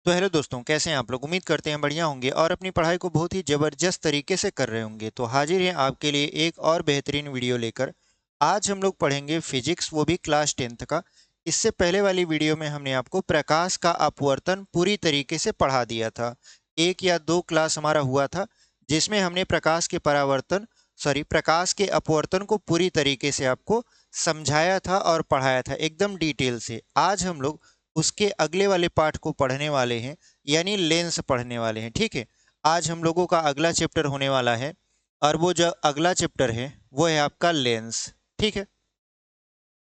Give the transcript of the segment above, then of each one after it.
तो हेलो दोस्तों, कैसे हैं आप लोग। उम्मीद करते हैं बढ़िया होंगे और अपनी पढ़ाई को बहुत ही ज़बरदस्त तरीके से कर रहे होंगे। तो हाजिर हैं आपके लिए एक और बेहतरीन वीडियो लेकर। आज हम लोग पढ़ेंगे फिजिक्स, वो भी क्लास 10th का। इससे पहले वाली वीडियो में हमने आपको प्रकाश का अपवर्तन पूरी तरीके से पढ़ा दिया था। एक या दो क्लास हमारा हुआ था जिसमें हमने प्रकाश के परावर्तन प्रकाश के अपवर्तन को पूरी तरीके से आपको समझाया था और पढ़ाया था एकदम डिटेल से। आज हम लोग उसके अगले वाले पार्ट को पढ़ने वाले हैं, यानी लेंस पढ़ने वाले हैं। ठीक है, आज हम लोगों का अगला चैप्टर होने वाला है और वो जो अगला चैप्टर है वो है आपका लेंस। ठीक है,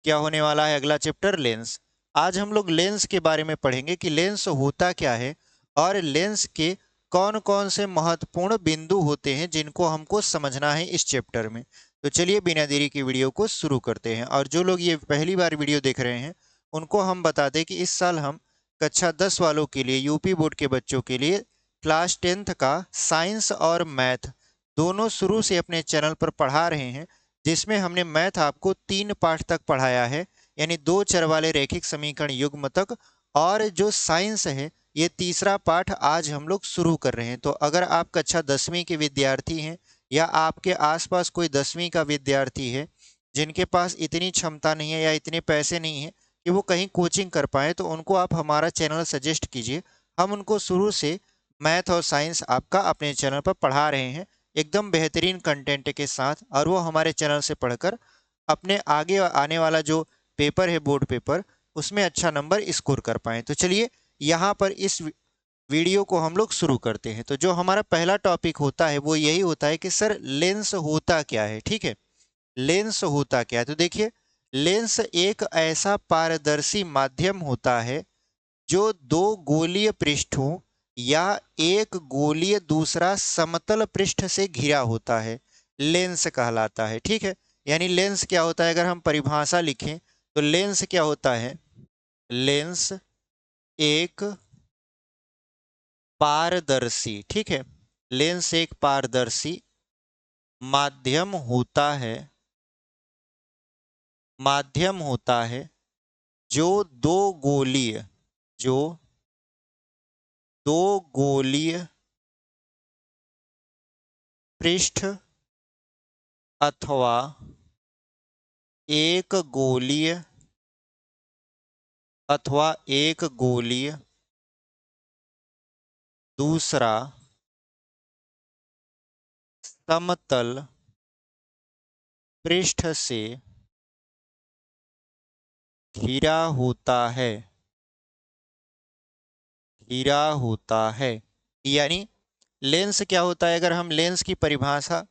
क्या होने वाला है अगला चैप्टर? लेंस। आज हम लोग लेंस के बारे में पढ़ेंगे कि लेंस होता क्या है और लेंस के कौन कौन से महत्वपूर्ण बिंदु होते हैं जिनको हमको समझना है इस चैप्टर में। तो चलिए बिना देरी की वीडियो को शुरू करते हैं। और जो लोग ये पहली बार वीडियो देख रहे हैं उनको हम बता दें कि इस साल हम कक्षा 10 वालों के लिए, यूपी बोर्ड के बच्चों के लिए क्लास 10th का साइंस और मैथ दोनों शुरू से अपने चैनल पर पढ़ा रहे हैं, जिसमें हमने मैथ आपको 3 पाठ तक पढ़ाया है, यानी 2 चर वाले रैखिक समीकरण युग्म तक। और जो साइंस है ये तीसरा पाठ आज हम लोग शुरू कर रहे हैं। तो अगर आप कक्षा 10वीं के विद्यार्थी हैं या आपके आसपास कोई 10वीं का विद्यार्थी है जिनके पास इतनी क्षमता नहीं है या इतने पैसे नहीं है कि वो कहीं कोचिंग कर पाए, तो उनको आप हमारा चैनल सजेस्ट कीजिए। हम उनको शुरू से मैथ और साइंस आपका अपने चैनल पर पढ़ा रहे हैं एकदम बेहतरीन कंटेंट के साथ, और वो हमारे चैनल से पढ़कर अपने आगे आने वाला जो पेपर है, बोर्ड पेपर, उसमें अच्छा नंबर स्कोर कर पाएँ। तो चलिए यहाँ पर इस वीडियो को हम लोग शुरू करते हैं। तो जो हमारा पहला टॉपिक होता है वो यही होता है कि सर लेंस होता क्या है। ठीक है, लेंस होता क्या है? तो देखिए, लेंस एक ऐसा पारदर्शी माध्यम होता है जो दो गोलीय पृष्ठों या एक गोलीय दूसरा समतल पृष्ठ से घिरा होता है, लेंस कहलाता है। ठीक है, यानी लेंस क्या होता है, अगर हम परिभाषा लिखें तो लेंस क्या होता है? लेंस एक पारदर्शी, ठीक है, लेंस एक पारदर्शी माध्यम होता है, माध्यम होता है जो दो गोलीय जो दो गोलीय पृष्ठ अथवा एक गोलीय दूसरा समतल पृष्ठ से घिरा होता है, घिरा होता है। यानी लेंस क्या होता है, अगर हम लेंस की परिभाषा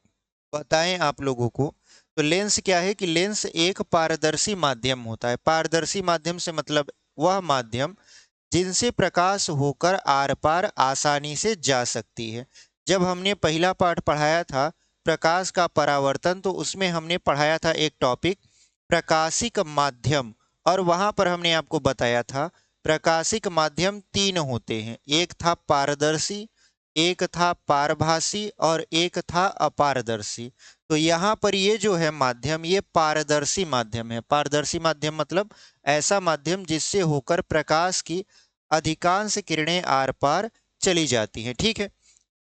बताएं आप लोगों को, तो लेंस क्या है कि लेंस एक पारदर्शी माध्यम होता है। पारदर्शी माध्यम से मतलब वह माध्यम जिनसे प्रकाश होकर आर पार आसानी से जा सकती है। जब हमने पहला पाठ पढ़ाया था प्रकाश का परावर्तन, तो उसमें हमने पढ़ाया था एक टॉपिक प्रकाशिक माध्यम, और वहां पर हमने आपको बताया था प्रकाशिक माध्यम तीन होते हैं। एक था पारदर्शी, एक था पारभासी और एक था अपारदर्शी। तो यहाँ पर ये जो है माध्यम, ये पारदर्शी माध्यम है। पारदर्शी माध्यम मतलब ऐसा माध्यम जिससे होकर प्रकाश की अधिकांश किरणें आर पार चली जाती हैं। ठीक है,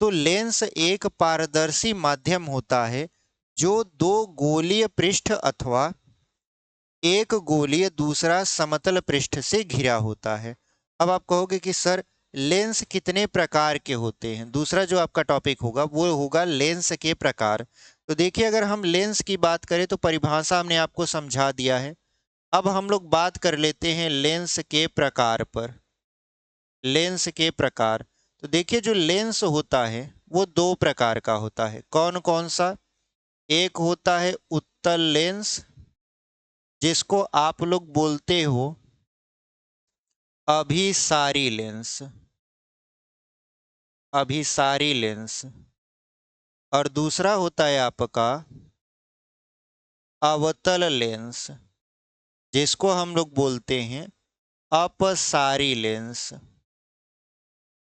तो लेंस एक पारदर्शी माध्यम होता है जो दो गोलीय पृष्ठ अथवा एक गोलीय दूसरा समतल पृष्ठ से घिरा होता है। अब आप कहोगे कि सर लेंस कितने प्रकार के होते हैं? दूसरा जो आपका टॉपिक होगा वो होगा लेंस के प्रकार। तो देखिए, अगर हम लेंस की बात करें तो परिभाषा हमने आपको समझा दिया है। अब हम लोग बात कर लेते हैं लेंस के प्रकार पर। लेंस के प्रकार, तो देखिए जो लेंस होता है वो दो प्रकार का होता है। कौन कौन सा? एक होता है उत्तल लेंस, जिसको आप लोग बोलते हो अभिसारी लेंस, अभिसारी लेंस। और दूसरा होता है आपका अवतल लेंस, जिसको हम लोग बोलते हैं अपसारी लेंस।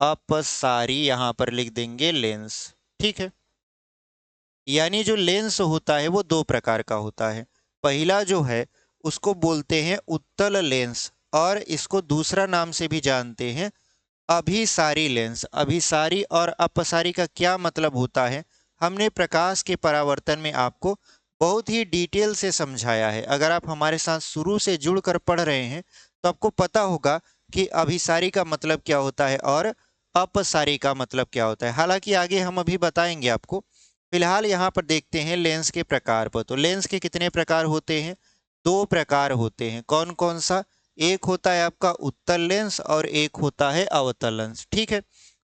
अपसारी यहां पर लिख देंगे लेंस। ठीक है, यानी जो लेंस होता है वो दो प्रकार का होता है। पहला जो है उसको बोलते हैं उत्तल लेंस, और इसको दूसरा नाम से भी जानते हैं अभिसारी लेंस। अभिसारी और अपसारी का क्या मतलब होता है, हमने प्रकाश के परावर्तन में आपको बहुत ही डिटेल से समझाया है। अगर आप हमारे साथ शुरू से जुड़कर पढ़ रहे हैं तो आपको पता होगा कि अभिसारी का मतलब क्या होता है और अपसारी का मतलब क्या होता है। हालांकि आगे हम अभी बताएंगे आपको। फिलहाल यहाँ पर देखते हैं लेंस के प्रकार पर। तो लेंस के कितने प्रकार होते हैं? दो प्रकार होते हैं। कौन कौन सा? एक होता है आपका उत्तल लेंस और एक होता है अवतल लेंस। ठीक है,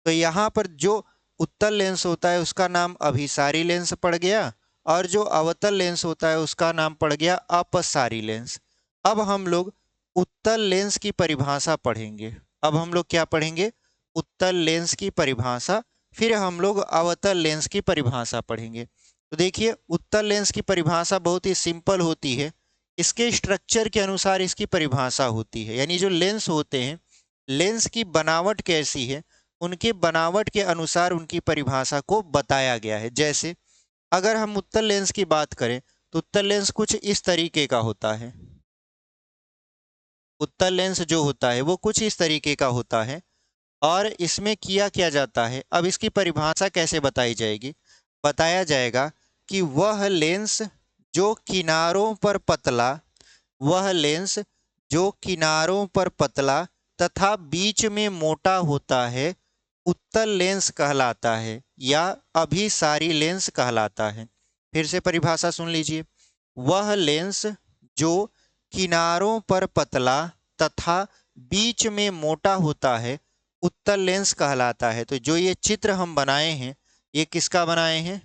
तो यहाँ पर जो उत्तल लेंस होता है उसका नाम अभिसारी लेंस पड़ गया और जो अवतल लेंस होता है उसका नाम पड़ गया अपसारी लेंस। अब हम लोग उत्तल लेंस की परिभाषा पढ़ेंगे। अब हम लोग क्या पढ़ेंगे? उत्तल लेंस की परिभाषा, फिर हम लोग अवतल लेंस की परिभाषा पढ़ेंगे। तो देखिए, उत्तल लेंस की परिभाषा बहुत ही सिंपल होती है। इसके स्ट्रक्चर के अनुसार इसकी परिभाषा होती है, यानी जो लेंस होते हैं, लेंस की बनावट कैसी है, उनके बनावट के अनुसार उनकी परिभाषा को बताया गया है। जैसे अगर हम उत्तल लेंस की बात करें तो उत्तल लेंस कुछ इस तरीके का होता है। उत्तल लेंस जो होता है वो कुछ इस तरीके का होता है और इसमें किया क्या जाता है, अब इसकी परिभाषा कैसे बताई जाएगी? बताया जाएगा कि वह लेंस जो किनारों पर पतला, वह लेंस जो किनारों पर पतला तथा बीच में मोटा होता है उत्तल लेंस कहलाता है या अभिसारी लेंस कहलाता है। फिर से परिभाषा सुन लीजिए। वह लेंस जो किनारों पर पतला तथा बीच में मोटा होता है उत्तल लेंस कहलाता है। तो जो ये चित्र हम बनाए हैं, ये किसका बनाए हैं?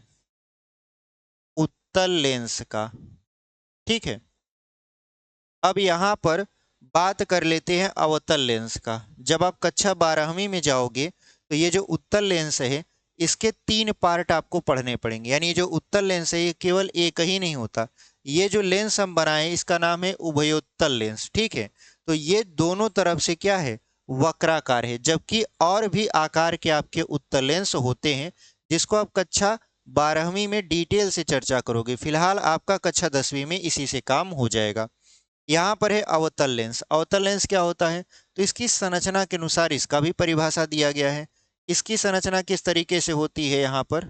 उत्तल लेंस का। ठीक है, अब यहाँ पर बात कर लेते हैं अवतल लेंस का। जब आप कक्षा 12वीं में जाओगे तो ये जो उत्तल लेंस है इसके 3 पार्ट आपको पढ़ने पड़ेंगे। यानी जो उत्तल लेंस है ये केवल एक ही नहीं होता। ये जो लेंस हम बनाए इसका नाम है उभयोत्तल लेंस। ठीक है, तो ये दोनों तरफ से क्या है? वक्राकार है। जबकि और भी आकार के आपके उत्तल लेंस होते हैं जिसको आप कक्षा 12वीं में डिटेल से चर्चा करोगे। फिलहाल आपका कक्षा 10वीं में इसी से काम हो जाएगा। यहाँ पर है अवतल लेंस। अवतल लेंस क्या होता है? तो इसकी संरचना के अनुसार इसका भी परिभाषा दिया गया है। इसकी संरचना किस तरीके से होती है? यहाँ पर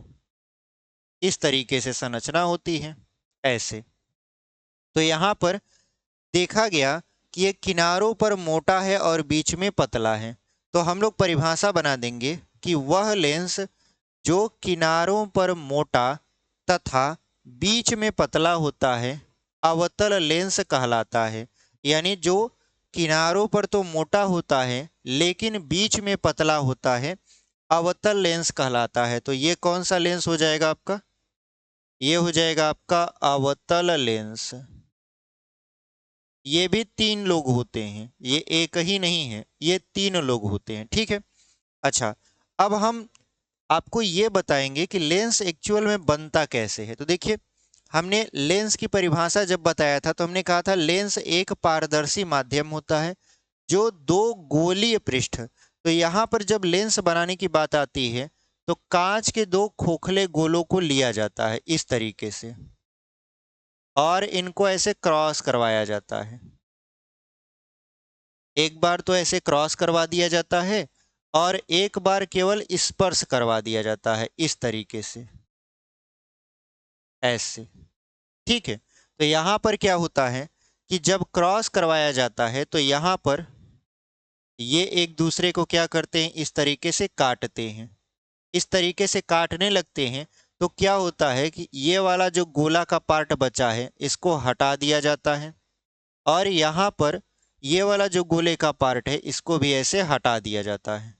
इस तरीके से संरचना होती है, ऐसे। तो यहाँ पर देखा गया कि ये किनारों पर मोटा है और बीच में पतला है। तो हम लोग परिभाषा बना देंगे कि वह लेंस जो किनारों पर मोटा तथा बीच में पतला होता है अवतल लेंस कहलाता है। यानी जो किनारों पर तो मोटा होता है लेकिन बीच में पतला होता है अवतल लेंस कहलाता है। तो ये कौन सा लेंस हो जाएगा आपका? ये हो जाएगा आपका अवतल लेंस। ये भी 3 लोग होते हैं, ये एक ही नहीं है, ये 3 लोग होते हैं। ठीक है, अच्छा, अब हम आपको ये बताएंगे कि लेंस एक्चुअल में बनता कैसे है। तो देखिए, हमने लेंस की परिभाषा जब बताया था तो हमने कहा था लेंस एक पारदर्शी माध्यम होता है जो 2 गोलीय पृष्ठ। तो यहाँ पर जब लेंस बनाने की बात आती है तो कांच के 2 खोखले गोलों को लिया जाता है इस तरीके से और इनको ऐसे क्रॉस करवाया जाता है। एक बार तो ऐसे क्रॉस करवा दिया जाता है और एक बार केवल स्पर्श करवा दिया जाता है इस तरीके से, ऐसे। ठीक है, तो यहाँ पर क्या होता है कि जब क्रॉस करवाया जाता है तो यहाँ पर ये एक दूसरे को क्या करते हैं? इस तरीके से काटते हैं। इस तरीके से काटने लगते हैं तो क्या होता है कि ये वाला जो गोला का पार्ट बचा है इसको हटा दिया जाता है और यहाँ पर ये वाला जो गोले का पार्ट है इसको भी ऐसे हटा दिया जाता है।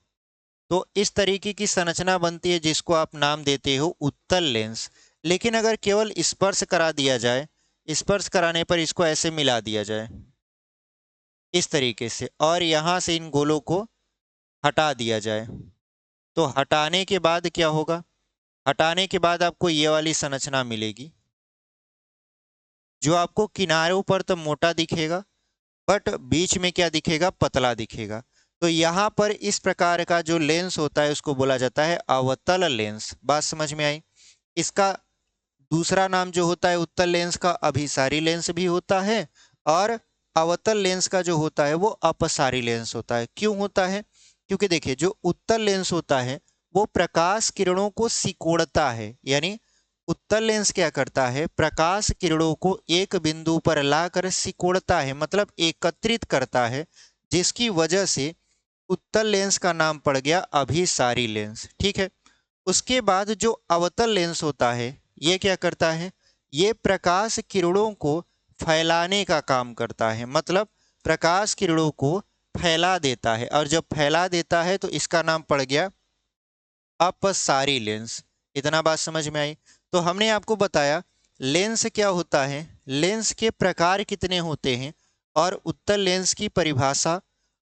तो इस तरीके की संरचना बनती है जिसको आप नाम देते हो उत्तल लेंस। लेकिन अगर केवल स्पर्श करा दिया जाए, स्पर्श कराने पर इसको ऐसे मिला दिया जाए इस तरीके से और यहाँ से इन गोलों को हटा दिया जाए, तो हटाने के बाद क्या होगा? हटाने के बाद आपको ये वाली संरचना मिलेगी जो आपको किनारों पर तो मोटा दिखेगा बट बीच में क्या दिखेगा? पतला दिखेगा। तो यहाँ पर इस प्रकार का जो लेंस होता है उसको बोला जाता है अवतल लेंस। बात समझ में आई? इसका दूसरा नाम जो होता है उत्तल लेंस का अभिसारी लेंस भी होता है और अवतल लेंस का जो होता है वो अपसारी लेंस होता है। क्यों होता है? क्योंकि देखिए जो उत्तल लेंस होता है वो प्रकाश किरणों को सिकोड़ता है, यानी उत्तल लेंस क्या करता है, प्रकाश किरणों को एक बिंदु पर लाकर सिकोड़ता है, मतलब एकत्रित करता है, जिसकी वजह से उत्तल लेंस का नाम पड़ गया अभिसारी लेंस। ठीक है। उसके बाद जो अवतल लेंस होता है ये क्या करता है, ये प्रकाश किरणों को फैलाने का काम करता है, मतलब प्रकाश किरणों को फैला देता है, और जब फैला देता है तो इसका नाम पड़ गया अपसारी लेंस। इतना बात समझ में आई। तो हमने आपको बताया लेंस क्या होता है, लेंस के प्रकार कितने होते हैं, और उत्तल लेंस की परिभाषा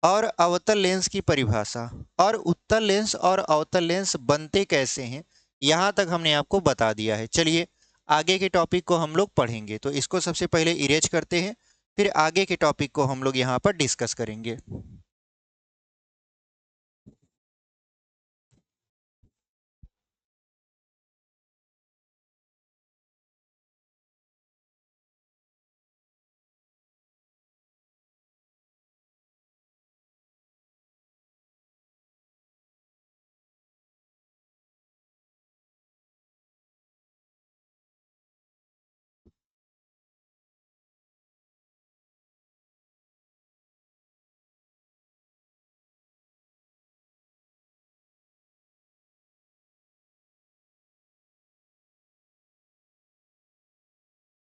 और अवतल लेंस की परिभाषा, और उत्तल लेंस और अवतल लेंस बनते कैसे हैं, यहां तक हमने आपको बता दिया है। चलिए आगे के टॉपिक को हम लोग पढ़ेंगे, तो इसको सबसे पहले इरेज करते हैं, फिर आगे के टॉपिक को हम लोग यहाँ पर डिस्कस करेंगे।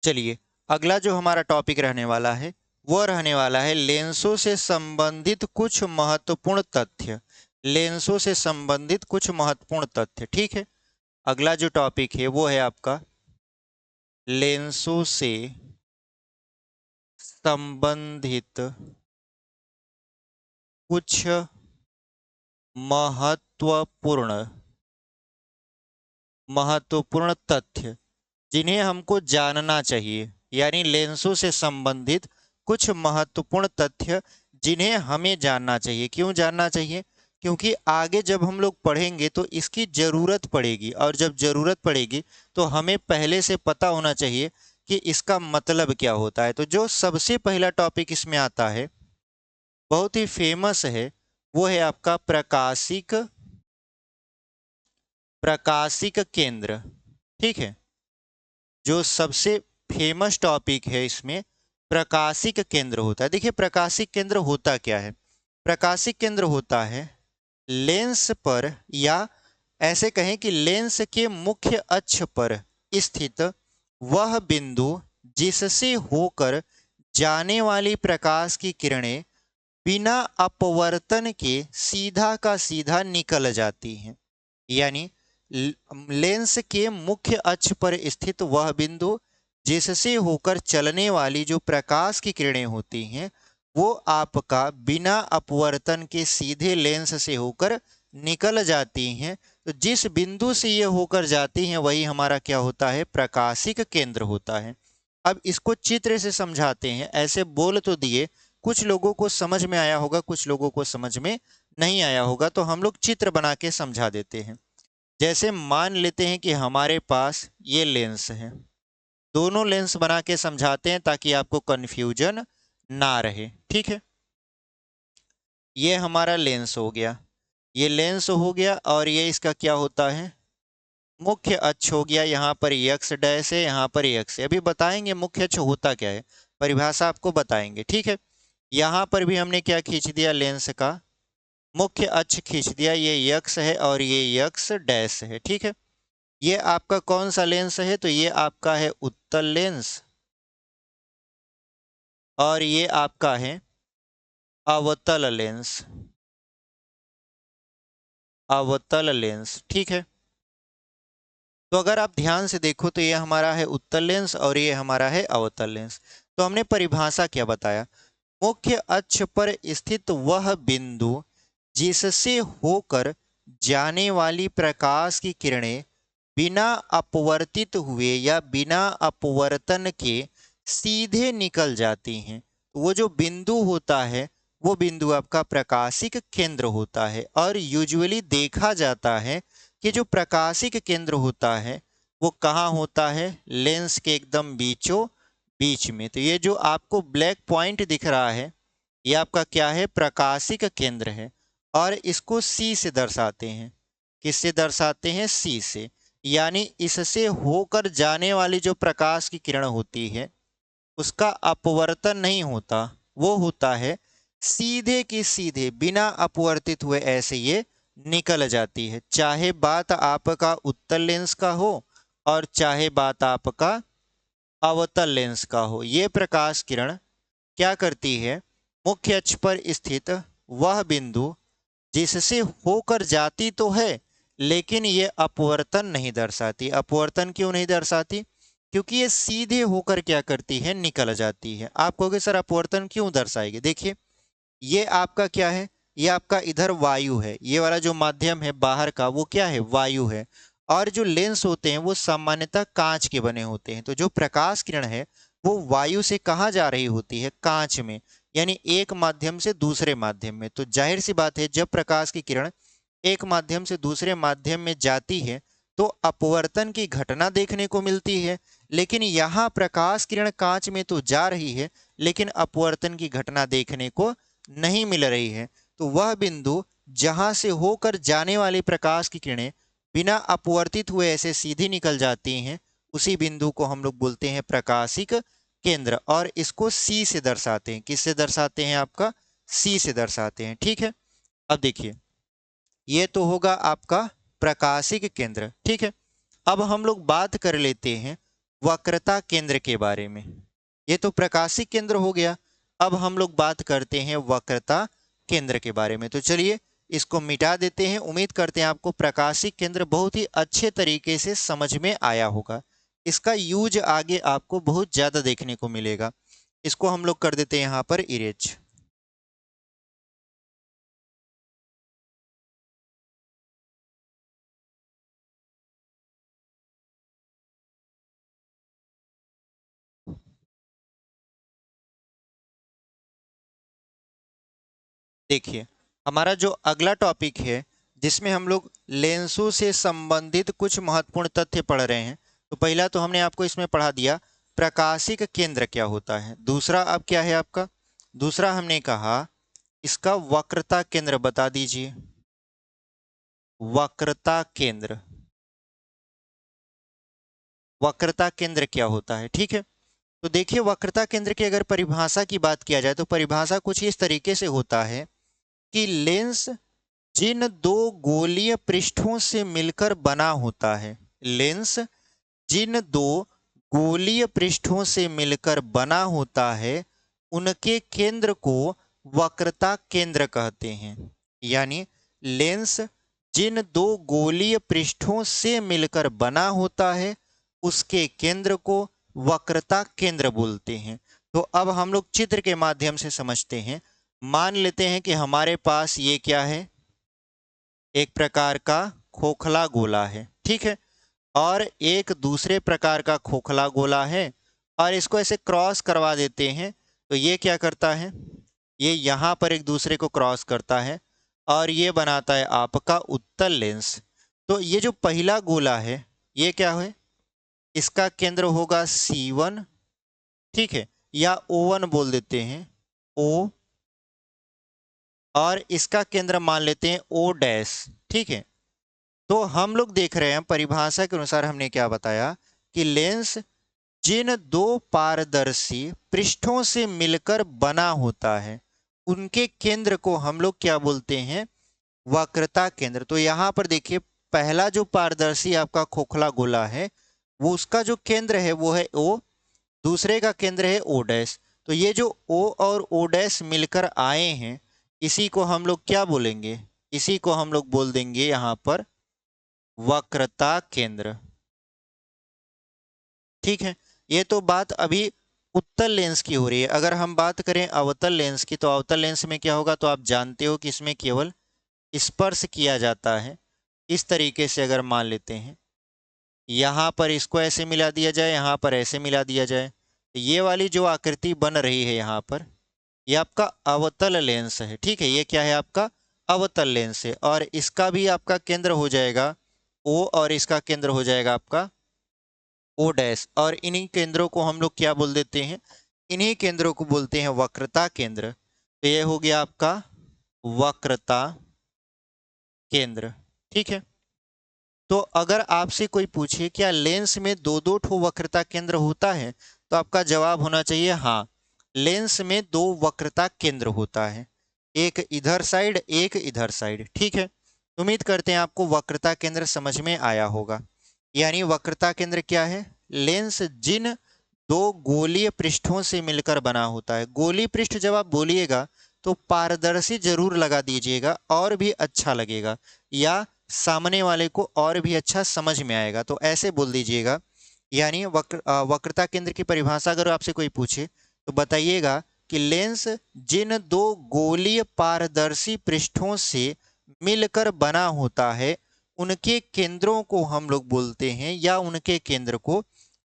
चलिए अगला जो हमारा टॉपिक रहने वाला है वो रहने वाला है लेंसों से संबंधित कुछ महत्वपूर्ण तथ्य। लेंसों से संबंधित कुछ महत्वपूर्ण तथ्य, ठीक है। अगला जो टॉपिक है वो है आपका लेंसों से संबंधित कुछ महत्वपूर्ण महत्वपूर्ण तथ्य जिन्हें हमको जानना चाहिए, यानी लेंसों से संबंधित कुछ महत्वपूर्ण तथ्य जिन्हें हमें जानना चाहिए। क्यों जानना चाहिए, क्योंकि आगे जब हम लोग पढ़ेंगे तो इसकी ज़रूरत पड़ेगी, और जब ज़रूरत पड़ेगी तो हमें पहले से पता होना चाहिए कि इसका मतलब क्या होता है। तो जो सबसे पहला टॉपिक इसमें आता है बहुत ही फेमस है, वो है आपका प्रकाशिक प्रकाशिक केंद्र। ठीक है, जो सबसे फेमस टॉपिक है इसमें प्रकाशिक केंद्र होता है। देखिए प्रकाशिक केंद्र होता क्या है, प्रकाशिक केंद्र होता है लेंस पर, या ऐसे कहें कि लेंस के मुख्य अक्ष पर स्थित वह बिंदु जिससे होकर जाने वाली प्रकाश की किरणें बिना अपवर्तन के सीधा का सीधा निकल जाती हैं। यानी लेंस के मुख्य अक्ष पर स्थित वह बिंदु जिससे होकर चलने वाली जो प्रकाश की किरणें होती हैं वो आपका बिना अपवर्तन के सीधे लेंस से होकर निकल जाती हैं। तो जिस बिंदु से ये होकर जाती हैं वही हमारा क्या होता है, प्रकाशिक केंद्र होता है। अब इसको चित्र से समझाते हैं। ऐसे बोल तो दिए, कुछ लोगों को समझ में आया होगा, कुछ लोगों को समझ में नहीं आया होगा, तो हम लोग चित्र बना के समझा देते हैं। जैसे मान लेते हैं कि हमारे पास ये लेंस है, दोनों लेंस बना के समझाते हैं ताकि आपको कंफ्यूजन ना रहे। ठीक है, ये हमारा लेंस हो गया, ये लेंस हो गया, और ये इसका क्या होता है, मुख्य अक्ष हो गया। यहाँ पर यक्स डैश है, यहाँ पर यक्स है। अभी बताएंगे मुख्य अक्ष होता क्या है, परिभाषा आपको बताएंगे। ठीक है, यहाँ पर भी हमने क्या खींच दिया, लेंस का मुख्य अक्ष खींच दिया, ये यक्स है और ये यक्स डैश है। ठीक है, ये आपका कौन सा लेंस है, तो ये आपका है उत्तल लेंस, और ये आपका है अवतल लेंस, अवतल लेंस। ठीक है, तो अगर आप ध्यान से देखो तो ये हमारा है उत्तल लेंस और ये हमारा है अवतल लेंस। तो हमने परिभाषा क्या बताया, मुख्य अक्ष पर स्थित वह बिंदु जिससे होकर जाने वाली प्रकाश की किरणें बिना अपवर्तित हुए या बिना अपवर्तन के सीधे निकल जाती हैं। वो जो बिंदु होता है वो बिंदु आपका प्रकाशिक केंद्र होता है। और यूजुअली देखा जाता है कि जो प्रकाशिक केंद्र होता है वो कहाँ होता है, लेंस के एकदम बीचों बीच में। तो ये जो आपको ब्लैक पॉइंट दिख रहा है ये आपका क्या है, प्रकाशिक केंद्र है। और इसको सी से दर्शाते हैं। किससे दर्शाते हैं? सी से। यानी इससे होकर जाने वाली जो प्रकाश की किरण होती है उसका अपवर्तन नहीं होता, वो होता है सीधे की सीधे बिना अपवर्तित हुए ऐसे ये निकल जाती है। चाहे बात आपका उत्तल लेंस का हो और चाहे बात आपका अवतल लेंस का हो, ये प्रकाश किरण क्या करती है? मुख्य अक्ष पर स्थित वह बिंदु जिससे होकर जाती तो है लेकिन ये अपवर्तन नहीं दर्शाती। अपवर्तन क्यों नहीं दर्शाती? क्योंकि ये सीधे होकर क्या करती है? निकल जाती है। आप कहोगे सर अपवर्तन क्यों दर्शाएगी? देखिए, ये आपका क्या है? ये आपका इधर वायु है, ये वाला जो माध्यम है बाहर का वो क्या है? वायु है। और जो लेंस होते हैं वो सामान्यतः कांच के बने होते हैं। तो जो प्रकाश किरण है वो वायु से कहाँ जा रही होती है? कांच में, यानी एक माध्यम से दूसरे माध्यम में। तो जाहिर सी बात है जब प्रकाश की किरण एक माध्यम से दूसरे माध्यम में जाती है तो अपवर्तन की घटना देखने को मिलती है। लेकिन यहाँ प्रकाश किरण कांच में तो जा रही है लेकिन अपवर्तन की घटना देखने को नहीं मिल रही है। तो वह बिंदु जहां से होकर जाने वाली प्रकाश की किरणें बिना अपवर्तित हुए ऐसे सीधी निकल जाती हैं, उसी बिंदु को हम लोग बोलते हैं प्रकाशिक केंद्र। और इसको सी से दर्शाते हैं। किससे दर्शाते हैं? आपका सी से दर्शाते हैं। ठीक है, अब देखिए, ये तो होगा आपका प्रकाशिक केंद्र। ठीक है, अब हम लोग बात कर लेते हैं वक्रता केंद्र के बारे में। ये तो प्रकाशिक केंद्र हो गया, अब हम लोग बात करते हैं वक्रता केंद्र के बारे में। तो चलिए इसको मिटा देते हैं। उम्मीद करते हैं आपको प्रकाशिक केंद्र बहुत ही अच्छे तरीके से समझ में आया होगा। इसका यूज आगे आपको बहुत ज्यादा देखने को मिलेगा। इसको हम लोग कर देते हैं यहाँ पर इरेज। देखिए, हमारा जो अगला टॉपिक है जिसमें हम लोग लेंसों से संबंधित कुछ महत्वपूर्ण तथ्य पढ़ रहे हैं। तो पहला तो हमने आपको इसमें पढ़ा दिया प्रकाशिक केंद्र क्या होता है। दूसरा अब क्या है आपका? दूसरा हमने कहा इसका वक्रता केंद्र बता दीजिए। वक्रता केंद्र, वक्रता केंद्र क्या होता है? ठीक है, तो देखिए वक्रता केंद्र की अगर परिभाषा की बात किया जाए तो परिभाषा कुछ इस तरीके से होता है कि लेंस जिन दो गोलीय पृष्ठों से मिलकर बना होता है, लेंस जिन दो गोलीय पृष्ठों से मिलकर बना होता है उनके केंद्र को वक्रता केंद्र कहते हैं। यानी लेंस जिन दो गोलीय पृष्ठों से मिलकर बना होता है उसके केंद्र को वक्रता केंद्र बोलते हैं। तो अब हम लोग चित्र के माध्यम से समझते हैं। मान लेते हैं कि हमारे पास ये क्या है? एक प्रकार का खोखला गोला है। ठीक है, और एक दूसरे प्रकार का खोखला गोला है और इसको ऐसे क्रॉस करवा देते हैं। तो ये क्या करता है? ये यहाँ पर एक दूसरे को क्रॉस करता है और ये बनाता है आपका उत्तल लेंस। तो ये जो पहला गोला है ये क्या है? इसका केंद्र होगा C1। ठीक है, या O1 बोल देते हैं, O। और इसका केंद्र मान लेते हैं O डैश। ठीक है, तो हम लोग देख रहे हैं परिभाषा के अनुसार हमने क्या बताया कि लेंस जिन दो पारदर्शी पृष्ठों से मिलकर बना होता है उनके केंद्र को हम लोग क्या बोलते हैं? वक्रता केंद्र। तो यहां पर देखिए पहला जो पारदर्शी आपका खोखला गोला है वो उसका जो केंद्र है वो है O, दूसरे का केंद्र है O डैश। तो ये जो O और O डैश मिलकर आए हैं इसी को हम लोग क्या बोलेंगे? इसी को हम लोग बोल देंगे यहां पर वक्रता केंद्र। ठीक है, ये तो बात अभी उत्तल लेंस की हो रही है। अगर हम बात करें अवतल लेंस की तो अवतल लेंस में क्या होगा? तो आप जानते हो कि इसमें केवल स्पर्श किया जाता है। इस तरीके से अगर मान लेते हैं यहाँ पर इसको ऐसे मिला दिया जाए, यहाँ पर ऐसे मिला दिया जाए, ये वाली जो आकृति बन रही है यहाँ पर ये आपका अवतल लेंस है। ठीक है, ये क्या है? आपका अवतल लेंस है और इसका भी आपका केंद्र हो जाएगा O और इसका केंद्र हो जाएगा आपका O डैश। और इन्हीं केंद्रों को हम लोग क्या बोल देते हैं? इन्हीं केंद्रों को बोलते हैं वक्रता केंद्र। तो ये हो गया आपका वक्रता केंद्र। ठीक है, तो अगर आपसे कोई पूछे क्या लेंस में दो दो ठो वक्रता केंद्र होता है, तो आपका जवाब होना चाहिए हाँ, लेंस में दो वक्रता केंद्र होता है, एक इधर साइड एक इधर साइड। ठीक है, उम्मीद करते हैं आपको वक्रता केंद्र समझ में आया होगा। यानी वक्रता केंद्र क्या है? लेंस जिन दो गोलीय पृष्ठों से मिलकर बना होता है। गोलीय पृष्ठ जब आप बोलिएगा तो पारदर्शी जरूर लगा दीजिएगा, और भी अच्छा लगेगा, या सामने वाले को और भी अच्छा समझ में आएगा, तो ऐसे बोल दीजिएगा। यानी वक्रता केंद्र की परिभाषा अगर आपसे कोई पूछे तो बताइएगा कि लेंस जिन दो गोलीय पारदर्शी पृष्ठों से मिलकर बना होता है, उनके केंद्रों को हम लोग बोलते हैं, या उनके केंद्र को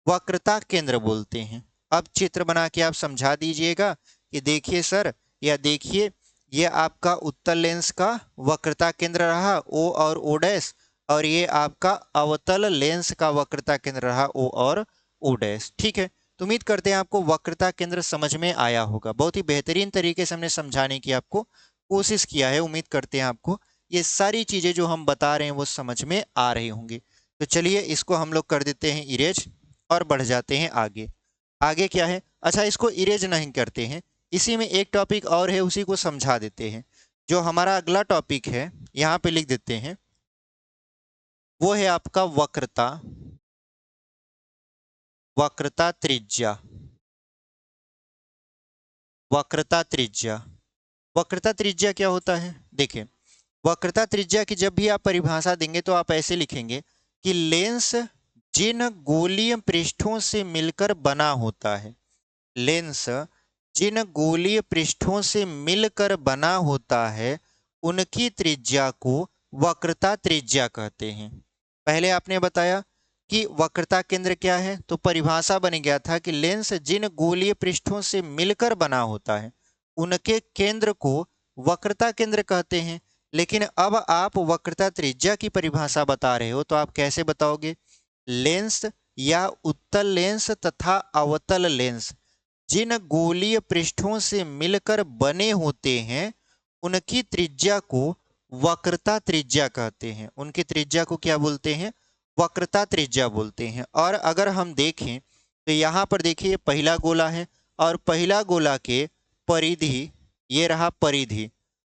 वक्रता केंद्र बोलते हैं। अब चित्र बना के आप समझा दीजिएगा कि देखिए सर, या देखिए ये आपका उत्तल लेंस का वक्रता केंद्र रहा ओ और ओ डैश, और ये आपका अवतल लेंस का वक्रता केंद्र रहा ओ और ओ डैश। ठीक है, तो उम्मीद करते हैं आपको वक्रता केंद्र समझ में आया होगा। बहुत ही बेहतरीन तरीके से हमने समझाने की आपको कोशिश किया है। उम्मीद करते हैं आपको ये सारी चीजें जो हम बता रहे हैं वो समझ में आ रही होंगी। तो चलिए इसको हम लोग कर देते हैं इरेज और बढ़ जाते हैं आगे। आगे क्या है? अच्छा, इसको इरेज नहीं करते हैं, इसी में एक टॉपिक और है, उसी को समझा देते हैं। जो हमारा अगला टॉपिक है यहाँ पे लिख देते हैं, वो है आपका वक्रता, वक्रता त्रिज्या, वक्रता त्रिज्या। वक्रता त्रिज्या क्या होता है? देखिए, वक्रता त्रिज्या की जब भी आप परिभाषा देंगे तो आप ऐसे लिखेंगे कि लेंस जिन गोलीय पृष्ठों से मिलकर बना होता है, लेंस जिन गोलीय पृष्ठों से मिलकर बना होता है, उनकी त्रिज्या को वक्रता त्रिज्या कहते हैं। पहले आपने बताया कि वक्रता केंद्र क्या है, तो परिभाषा बन गया था कि लेंस जिन गोलीय पृष्ठों से मिलकर बना होता है, उनके केंद्र को वक्रता केंद्र कहते हैं। लेकिन अब आप वक्रता त्रिज्या की परिभाषा बता रहे हो, तो आप कैसे बताओगे? लेंस या उत्तल लेंस तथा अवतल लेंस जिन गोलीय पृष्ठों से मिलकर बने होते हैं, उनकी त्रिज्या को वक्रता त्रिज्या कहते हैं। उनकी त्रिज्या को क्या बोलते हैं? वक्रता त्रिज्या बोलते हैं। और अगर हम देखें तो यहाँ पर देखिए पहला गोला है, और पहला गोला के परिधि, ये रहा परिधि,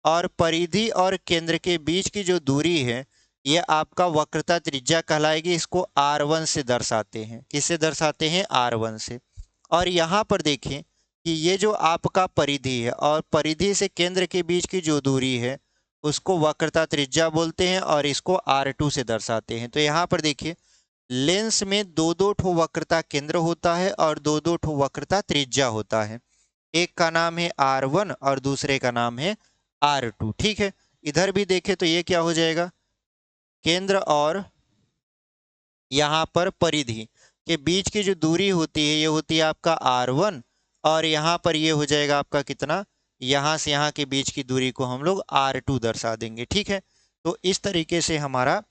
और परिधि और केंद्र के बीच की जो दूरी है ये आपका वक्रता त्रिज्या कहलाएगी। इसको R1 से दर्शाते हैं। किससे दर्शाते हैं? R1 से। और यहाँ पर देखें कि ये जो आपका परिधि है और परिधि से केंद्र के बीच की जो दूरी है उसको वक्रता त्रिज्या बोलते हैं, और इसको R2 से दर्शाते हैं। तो यहाँ पर देखिए लेंस में दो दो ठो वक्रता केंद्र होता है और दो दो ठो वक्रता त्रिज्या होता है। एक का नाम है R1 और दूसरे का नाम है R2। ठीक है, इधर भी देखें तो ये क्या हो जाएगा? केंद्र और यहाँ पर परिधि के बीच की जो दूरी होती है ये होती है आपका R1, और यहाँ पर ये हो जाएगा आपका कितना? यहाँ से यहाँ के बीच की दूरी को हम लोग R2 दर्शा देंगे। ठीक है, तो इस तरीके से हमारा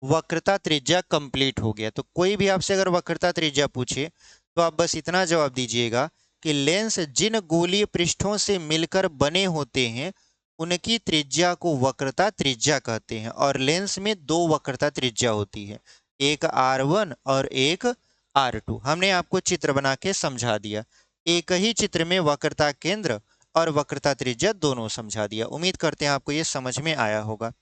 वक्रता त्रिज्या कंप्लीट हो गया। तो कोई भी आपसे अगर वक्रता त्रिज्या पूछे तो आप बस इतना जवाब दीजिएगा कि लेंस जिन गोलीय पृष्ठों से मिलकर बने होते हैं उनकी त्रिज्या को वक्रता त्रिज्या कहते हैं। और लेंस में दो वक्रता त्रिज्या होती है, एक R1 और एक R2। हमने आपको चित्र बना के समझा दिया, एक ही चित्र में वक्रता केंद्र और वक्रता त्रिज्या दोनों समझा दिया। उम्मीद करते हैं आपको ये समझ में आया होगा।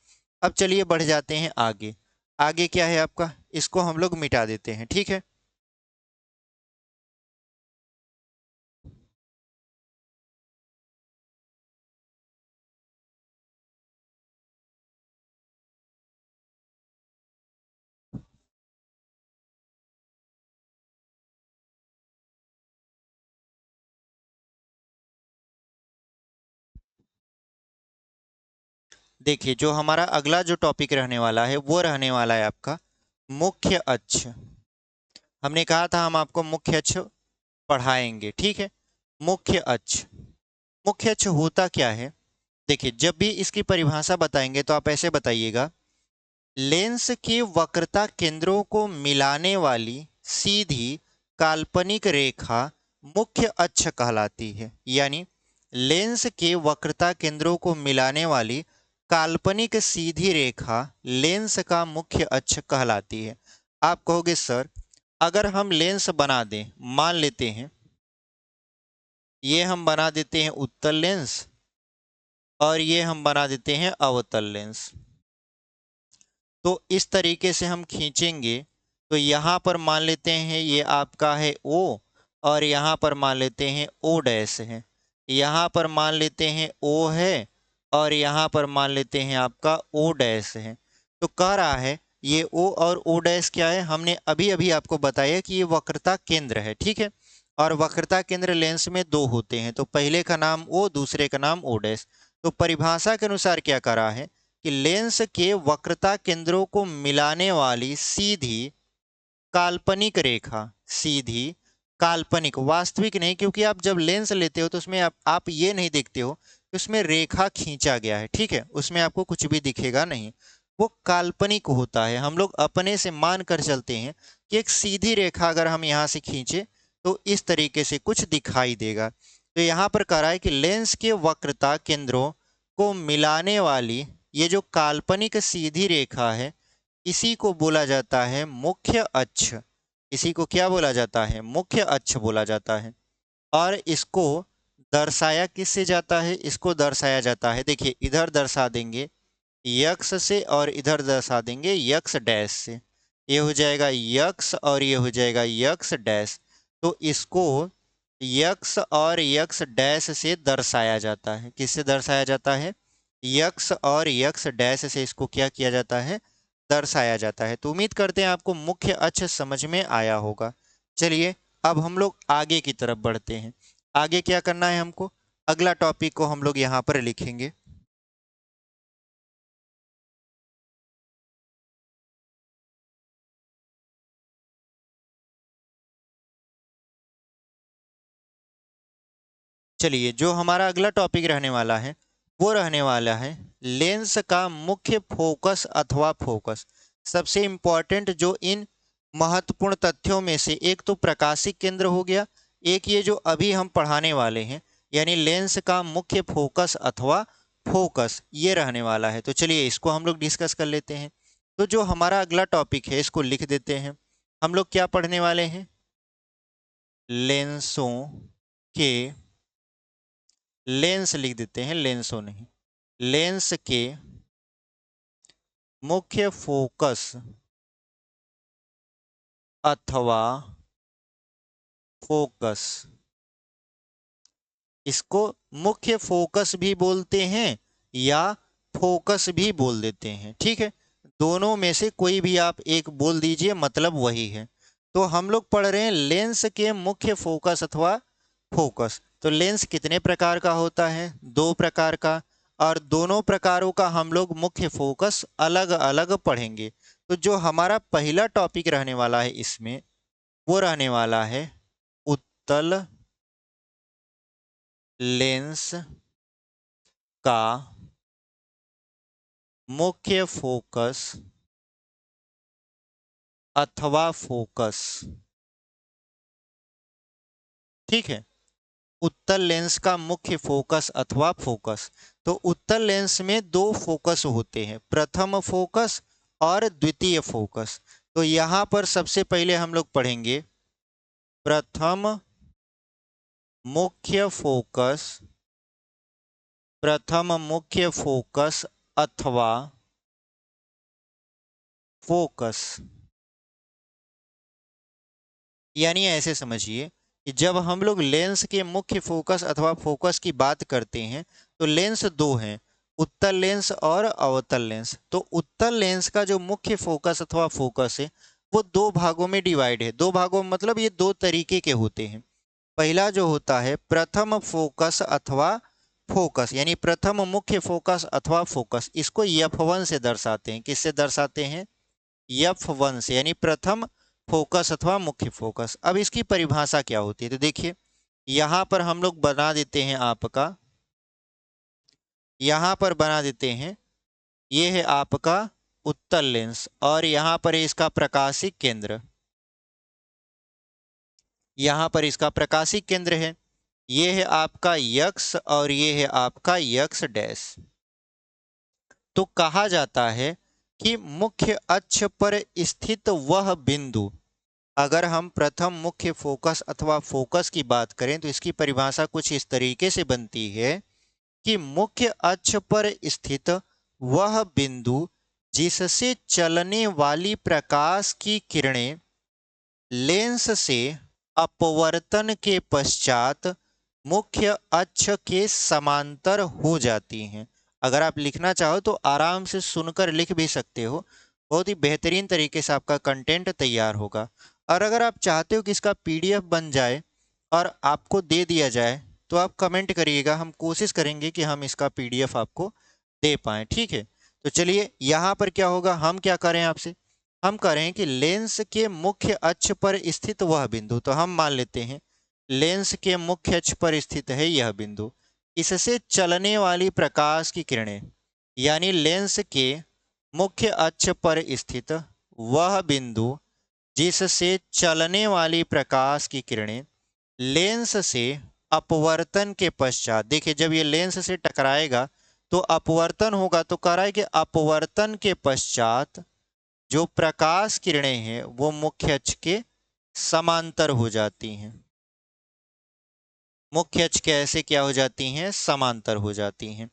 अब चलिए बढ़ जाते हैं आगे। आगे क्या है आपका? इसको हम लोग मिटा देते हैं। ठीक है, देखिए जो हमारा अगला जो टॉपिक रहने वाला है वो रहने वाला है आपका मुख्य अक्ष। हमने कहा था हम आपको मुख्य अक्ष पढ़ाएंगे। ठीक है, मुख्य अक्ष, मुख्य अक्ष होता क्या है? देखिए जब भी इसकी परिभाषा बताएंगे तो आप ऐसे बताइएगा, लेंस के वक्रता केंद्रों को मिलाने वाली सीधी काल्पनिक रेखा मुख्य अक्ष कहलाती है। यानी लेंस के वक्रता केंद्रों को मिलाने वाली काल्पनिक सीधी रेखा लेंस का मुख्य अक्ष कहलाती है। आप कहोगे सर, अगर हम लेंस बना दें, मान लेते हैं ये हम बना देते हैं उत्तल लेंस और ये हम बना देते हैं अवतल लेंस, तो इस तरीके से हम खींचेंगे तो यहाँ पर मान लेते हैं ये आपका है O और यहाँ पर मान लेते हैं O डैश है, यहाँ पर मान लेते हैं O है और यहाँ पर मान लेते हैं आपका O डैश है। तो कह रहा है ये O और O डैश क्या है, हमने अभी अभी आपको बताया कि ये वक्रता केंद्र है, ठीक है। और वक्रता केंद्र लेंस में दो होते हैं, तो पहले का नाम O, दूसरे का नाम O डैश। तो परिभाषा के अनुसार क्या कह रहा है कि लेंस के वक्रता केंद्रों को मिलाने वाली सीधी काल्पनिक रेखा, सीधी काल्पनिक, वास्तविक नहीं, क्योंकि आप जब लेंस लेते हो तो उसमें आप ये नहीं देखते हो कि उसमें रेखा खींचा गया है, ठीक है, उसमें आपको कुछ भी दिखेगा नहीं, वो काल्पनिक होता है। हम लोग अपने से मान कर चलते हैं कि एक सीधी रेखा अगर हम यहाँ से खींचे तो इस तरीके से कुछ दिखाई देगा। तो यहाँ पर कह रहा है कि लेंस के वक्रता केंद्रों को मिलाने वाली ये जो काल्पनिक सीधी रेखा है, इसी को बोला जाता है मुख्य अक्ष। इसी को क्या बोला जाता है, मुख्य अक्ष बोला जाता है। और इसको दर्शाया किससे जाता है, इसको दर्शाया जाता है, देखिए इधर दर्शा देंगे यक्स से और इधर दर्शा देंगे यक्स डैश से, ये हो जाएगा यक्स और ये हो जाएगा यक्स डैश। तो इसको यक्स और यक्स डैश से दर्शाया जाता है। किससे दर्शाया जाता है, यक्स और यक्स डैश से इसको क्या किया जाता है, दर्शाया जाता है। तो उम्मीद करते हैं आपको मुख्य अक्ष समझ में आया होगा। चलिए अब हम लोग आगे की तरफ बढ़ते हैं। आगे क्या करना है हमको, अगला टॉपिक को हम लोग यहाँ पर लिखेंगे। चलिए जो हमारा अगला टॉपिक रहने वाला है वो रहने वाला है लेंस का मुख्य फोकस अथवा फोकस। सबसे इंपॉर्टेंट जो इन महत्वपूर्ण तथ्यों में से एक तो प्रकाशिक केंद्र हो गया, एक ये जो अभी हम पढ़ाने वाले हैं यानी लेंस का मुख्य फोकस अथवा फोकस, ये रहने वाला है। तो चलिए इसको हम लोग डिस्कस कर लेते हैं। तो जो हमारा अगला टॉपिक है इसको लिख देते हैं। हम लोग क्या पढ़ने वाले हैं, लेंसों के, लेंस लिख देते हैं, लेंसों नहीं, लेंस के मुख्य फोकस अथवा फोकस। इसको मुख्य फोकस भी बोलते हैं या फोकस भी बोल देते हैं, ठीक है, दोनों में से कोई भी आप एक बोल दीजिए, मतलब वही है। तो हम लोग पढ़ रहे हैं लेंस के मुख्य फोकस अथवा फोकस। तो लेंस कितने प्रकार का होता है, दो प्रकार का, और दोनों प्रकारों का हम लोग मुख्य फोकस अलग अलग पढ़ेंगे। तो जो हमारा पहला टॉपिक रहने वाला है इसमें वो रहने वाला है उत्तल लेंस का मुख्य फोकस अथवा फोकस, ठीक है, उत्तल लेंस का मुख्य फोकस अथवा फोकस। तो उत्तल लेंस में दो फोकस होते हैं, प्रथम फोकस और द्वितीय फोकस। तो यहां पर सबसे पहले हम लोग पढ़ेंगे प्रथम मुख्य फोकस, प्रथम मुख्य फोकस अथवा फोकस। यानी ऐसे समझिए कि जब हम लोग लेंस के मुख्य फोकस अथवा फोकस की बात करते हैं तो लेंस दो हैं, उत्तल लेंस और अवतल लेंस। तो उत्तल लेंस का जो मुख्य फोकस अथवा फोकस है वो दो भागों में डिवाइड है। दो भागों मतलब ये दो तरीके के होते हैं। पहला जो होता है प्रथम फोकस अथवा फोकस, यानी प्रथम मुख्य फोकस अथवा फोकस, इसको F1 से दर्शाते हैं। किससे दर्शाते हैं, F1 से, यानी प्रथम फोकस अथवा मुख्य फोकस। अब इसकी परिभाषा क्या होती है, तो देखिए यहां पर हम लोग बना देते हैं आपका, यहां पर बना देते हैं, ये है आपका उत्तल लेंस और यहां पर है इसका प्रकाशिक केंद्र, यहां पर इसका प्रकाशिक केंद्र है, ये है आपका यक्स और ये है आपका यक्स डैश। तो कहा जाता है कि मुख्य अक्ष पर स्थित वह बिंदु, अगर हम प्रथम मुख्य फोकस अथवा फोकस की बात करें तो इसकी परिभाषा कुछ इस तरीके से बनती है कि मुख्य अक्ष पर स्थित वह बिंदु जिससे चलने वाली प्रकाश की किरणें लेंस से अपवर्तन के पश्चात मुख्य अक्ष के समांतर हो जाती हैं। अगर आप लिखना चाहो तो आराम से सुनकर लिख भी सकते हो, बहुत ही बेहतरीन तरीके से आपका कंटेंट तैयार होगा। और अगर आप चाहते हो कि इसका पीडीएफ बन जाए और आपको दे दिया जाए तो आप कमेंट करिएगा, हम कोशिश करेंगे कि हम इसका पीडीएफ आपको दे पाएं, ठीक है। तो चलिए यहाँ पर क्या होगा, हम क्या करें आपसे, हम करें कि लेंस के मुख्य अक्ष पर स्थित वह बिंदु, तो हम मान लेते हैं लेंस के मुख्य अक्ष पर स्थित है यह बिंदु, इससे चलने वाली प्रकाश की किरणें, यानी लेंस के मुख्य अक्ष पर स्थित वह बिंदु जिससे चलने वाली प्रकाश की किरणें लेंस से अपवर्तन के पश्चात, देखिए जब ये लेंस से टकराएगा तो अपवर्तन होगा, तो कह रहा है कि अपवर्तन के पश्चात जो प्रकाश किरणें हैं वो मुख्य अक्ष के समांतर हो जाती हैं। मुख्य अक्ष कैसे क्या हो जाती हैं, समांतर हो जाती हैं।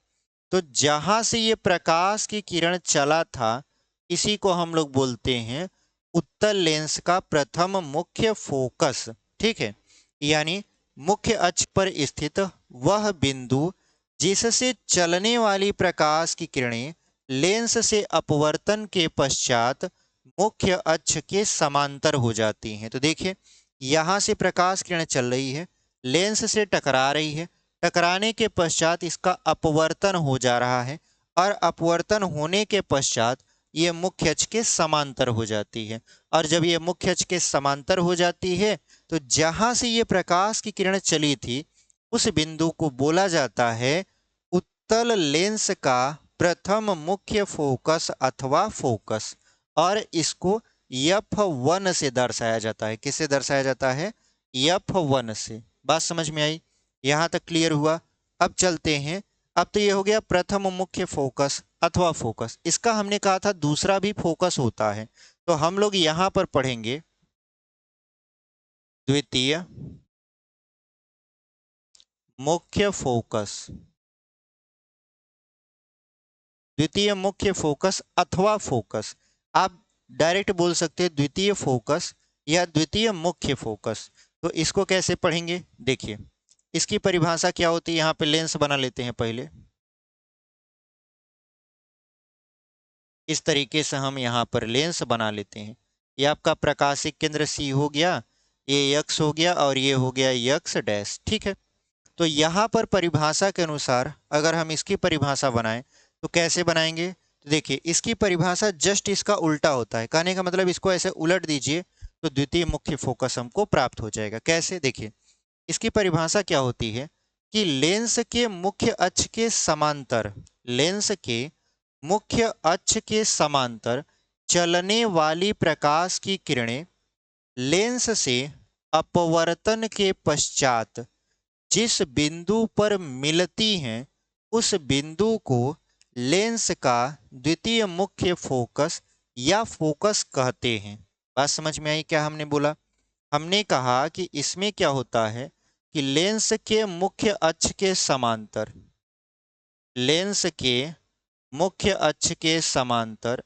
तो जहां से ये प्रकाश की किरण चला था इसी को हम लोग बोलते हैं उत्तल लेंस का प्रथम मुख्य फोकस, ठीक है। यानी मुख्य अक्ष पर स्थित वह बिंदु जिससे चलने वाली प्रकाश की किरणें लेंस से अपवर्तन के पश्चात मुख्य अक्ष के समांतर हो जाती हैं। तो देखिए यहां से प्रकाश किरण चल रही है, लेंस से टकरा रही है, टकराने के पश्चात इसका अपवर्तन हो जा रहा है और अपवर्तन होने के पश्चात ये मुख्य अक्ष के समांतर हो जाती है। और जब ये मुख्य अक्ष के समांतर हो जाती है तो जहां से ये प्रकाश की किरण चली थी उस बिंदु को बोला जाता है उत्तल लेंस का प्रथम मुख्य फोकस अथवा फोकस। और इसको F1 से दर्शाया जाता है। किससे दर्शाया जाता है, F1 से। बात समझ में आई, यहां तक क्लियर हुआ। अब चलते हैं, अब तो ये हो गया प्रथम मुख्य फोकस अथवा फोकस। इसका हमने कहा था दूसरा भी फोकस होता है, तो हम लोग यहां पर पढ़ेंगे द्वितीय मुख्य फोकस, द्वितीय मुख्य फोकस अथवा फोकस। आप डायरेक्ट बोल सकते हैं द्वितीय फोकस या द्वितीय मुख्य फोकस। तो इसको कैसे पढ़ेंगे, देखिए इसकी परिभाषा क्या होती है। यहाँ पे लेंस बना लेते हैं पहले, इस तरीके से हम यहाँ पर लेंस बना लेते हैं। ये आपका प्रकाशिक केंद्र सी हो गया, ये यक्स हो गया और ये हो गया यक्स डैश, ठीक है। तो यहाँ पर परिभाषा के अनुसार अगर हम इसकी परिभाषा बनाएं तो कैसे बनाएंगे, तो देखिए इसकी परिभाषा जस्ट इसका उल्टा होता है। कहने का मतलब इसको ऐसे उलट दीजिए तो द्वितीय मुख्य फोकस हमको प्राप्त हो जाएगा। कैसे, देखिए इसकी परिभाषा क्या होती है कि लेंस के मुख्य अक्ष के समांतर, लेंस के मुख्य अक्ष के समांतर चलने वाली प्रकाश की किरणें लेंस से अपवर्तन के पश्चात जिस बिंदु पर मिलती हैं उस बिंदु को लेंस का द्वितीय मुख्य फोकस या फोकस कहते हैं। बात समझ में आई क्या हमने बोला, हमने कहा कि इसमें क्या होता है कि लेंस के मुख्य अक्ष के समांतर, लेंस के मुख्य अक्ष के समांतर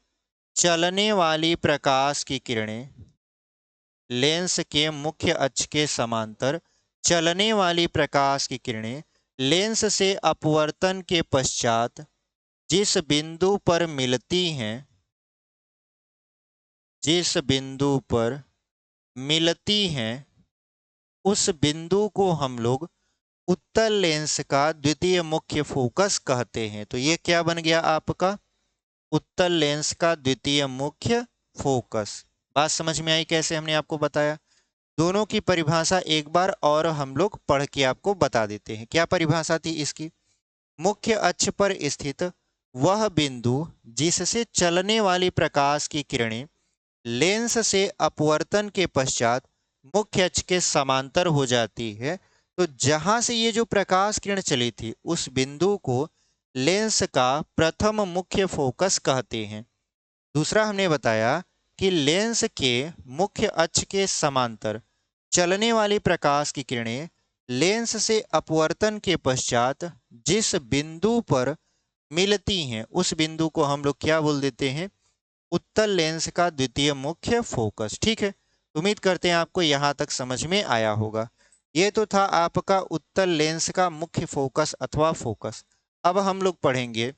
चलने वाली प्रकाश की किरणें, लेंस के मुख्य अक्ष के समांतर चलने वाली प्रकाश की किरणें लेंस से अपवर्तन के पश्चात जिस बिंदु पर मिलती हैं, जिस बिंदु पर मिलती हैं उस बिंदु को हम लोग उत्तल लेंस का द्वितीय मुख्य फोकस कहते हैं। तो ये क्या बन गया आपका उत्तल लेंस का द्वितीय मुख्य फोकस। बात समझ में आई कैसे हमने आपको बताया। दोनों की परिभाषा एक बार और हम लोग पढ़ के आपको बता देते हैं। क्या परिभाषा थी इसकी, मुख्य अक्ष पर स्थित वह बिंदु जिससे चलने वाली प्रकाश की किरणें लेंस से अपवर्तन के पश्चात मुख्य अक्ष के समांतर हो जाती है। तो जहां से ये जो प्रकाश किरण चली थी उस बिंदु को लेंस का प्रथम मुख्य फोकस कहते हैं। दूसरा हमने बताया कि लेंस के मुख्य अक्ष के समांतर चलने वाली प्रकाश की किरणें लेंस से अपवर्तन के पश्चात जिस बिंदु पर मिलती हैं उस बिंदु को हम लोग क्या बोल देते हैं? उत्तल लेंस का द्वितीय मुख्य फोकस। ठीक है, उम्मीद करते हैं आपको यहां तक समझ में आया होगा। ये तो था आपका उत्तल लेंस का मुख्य फोकस अथवा फोकस। अब हम लोग पढ़ेंगे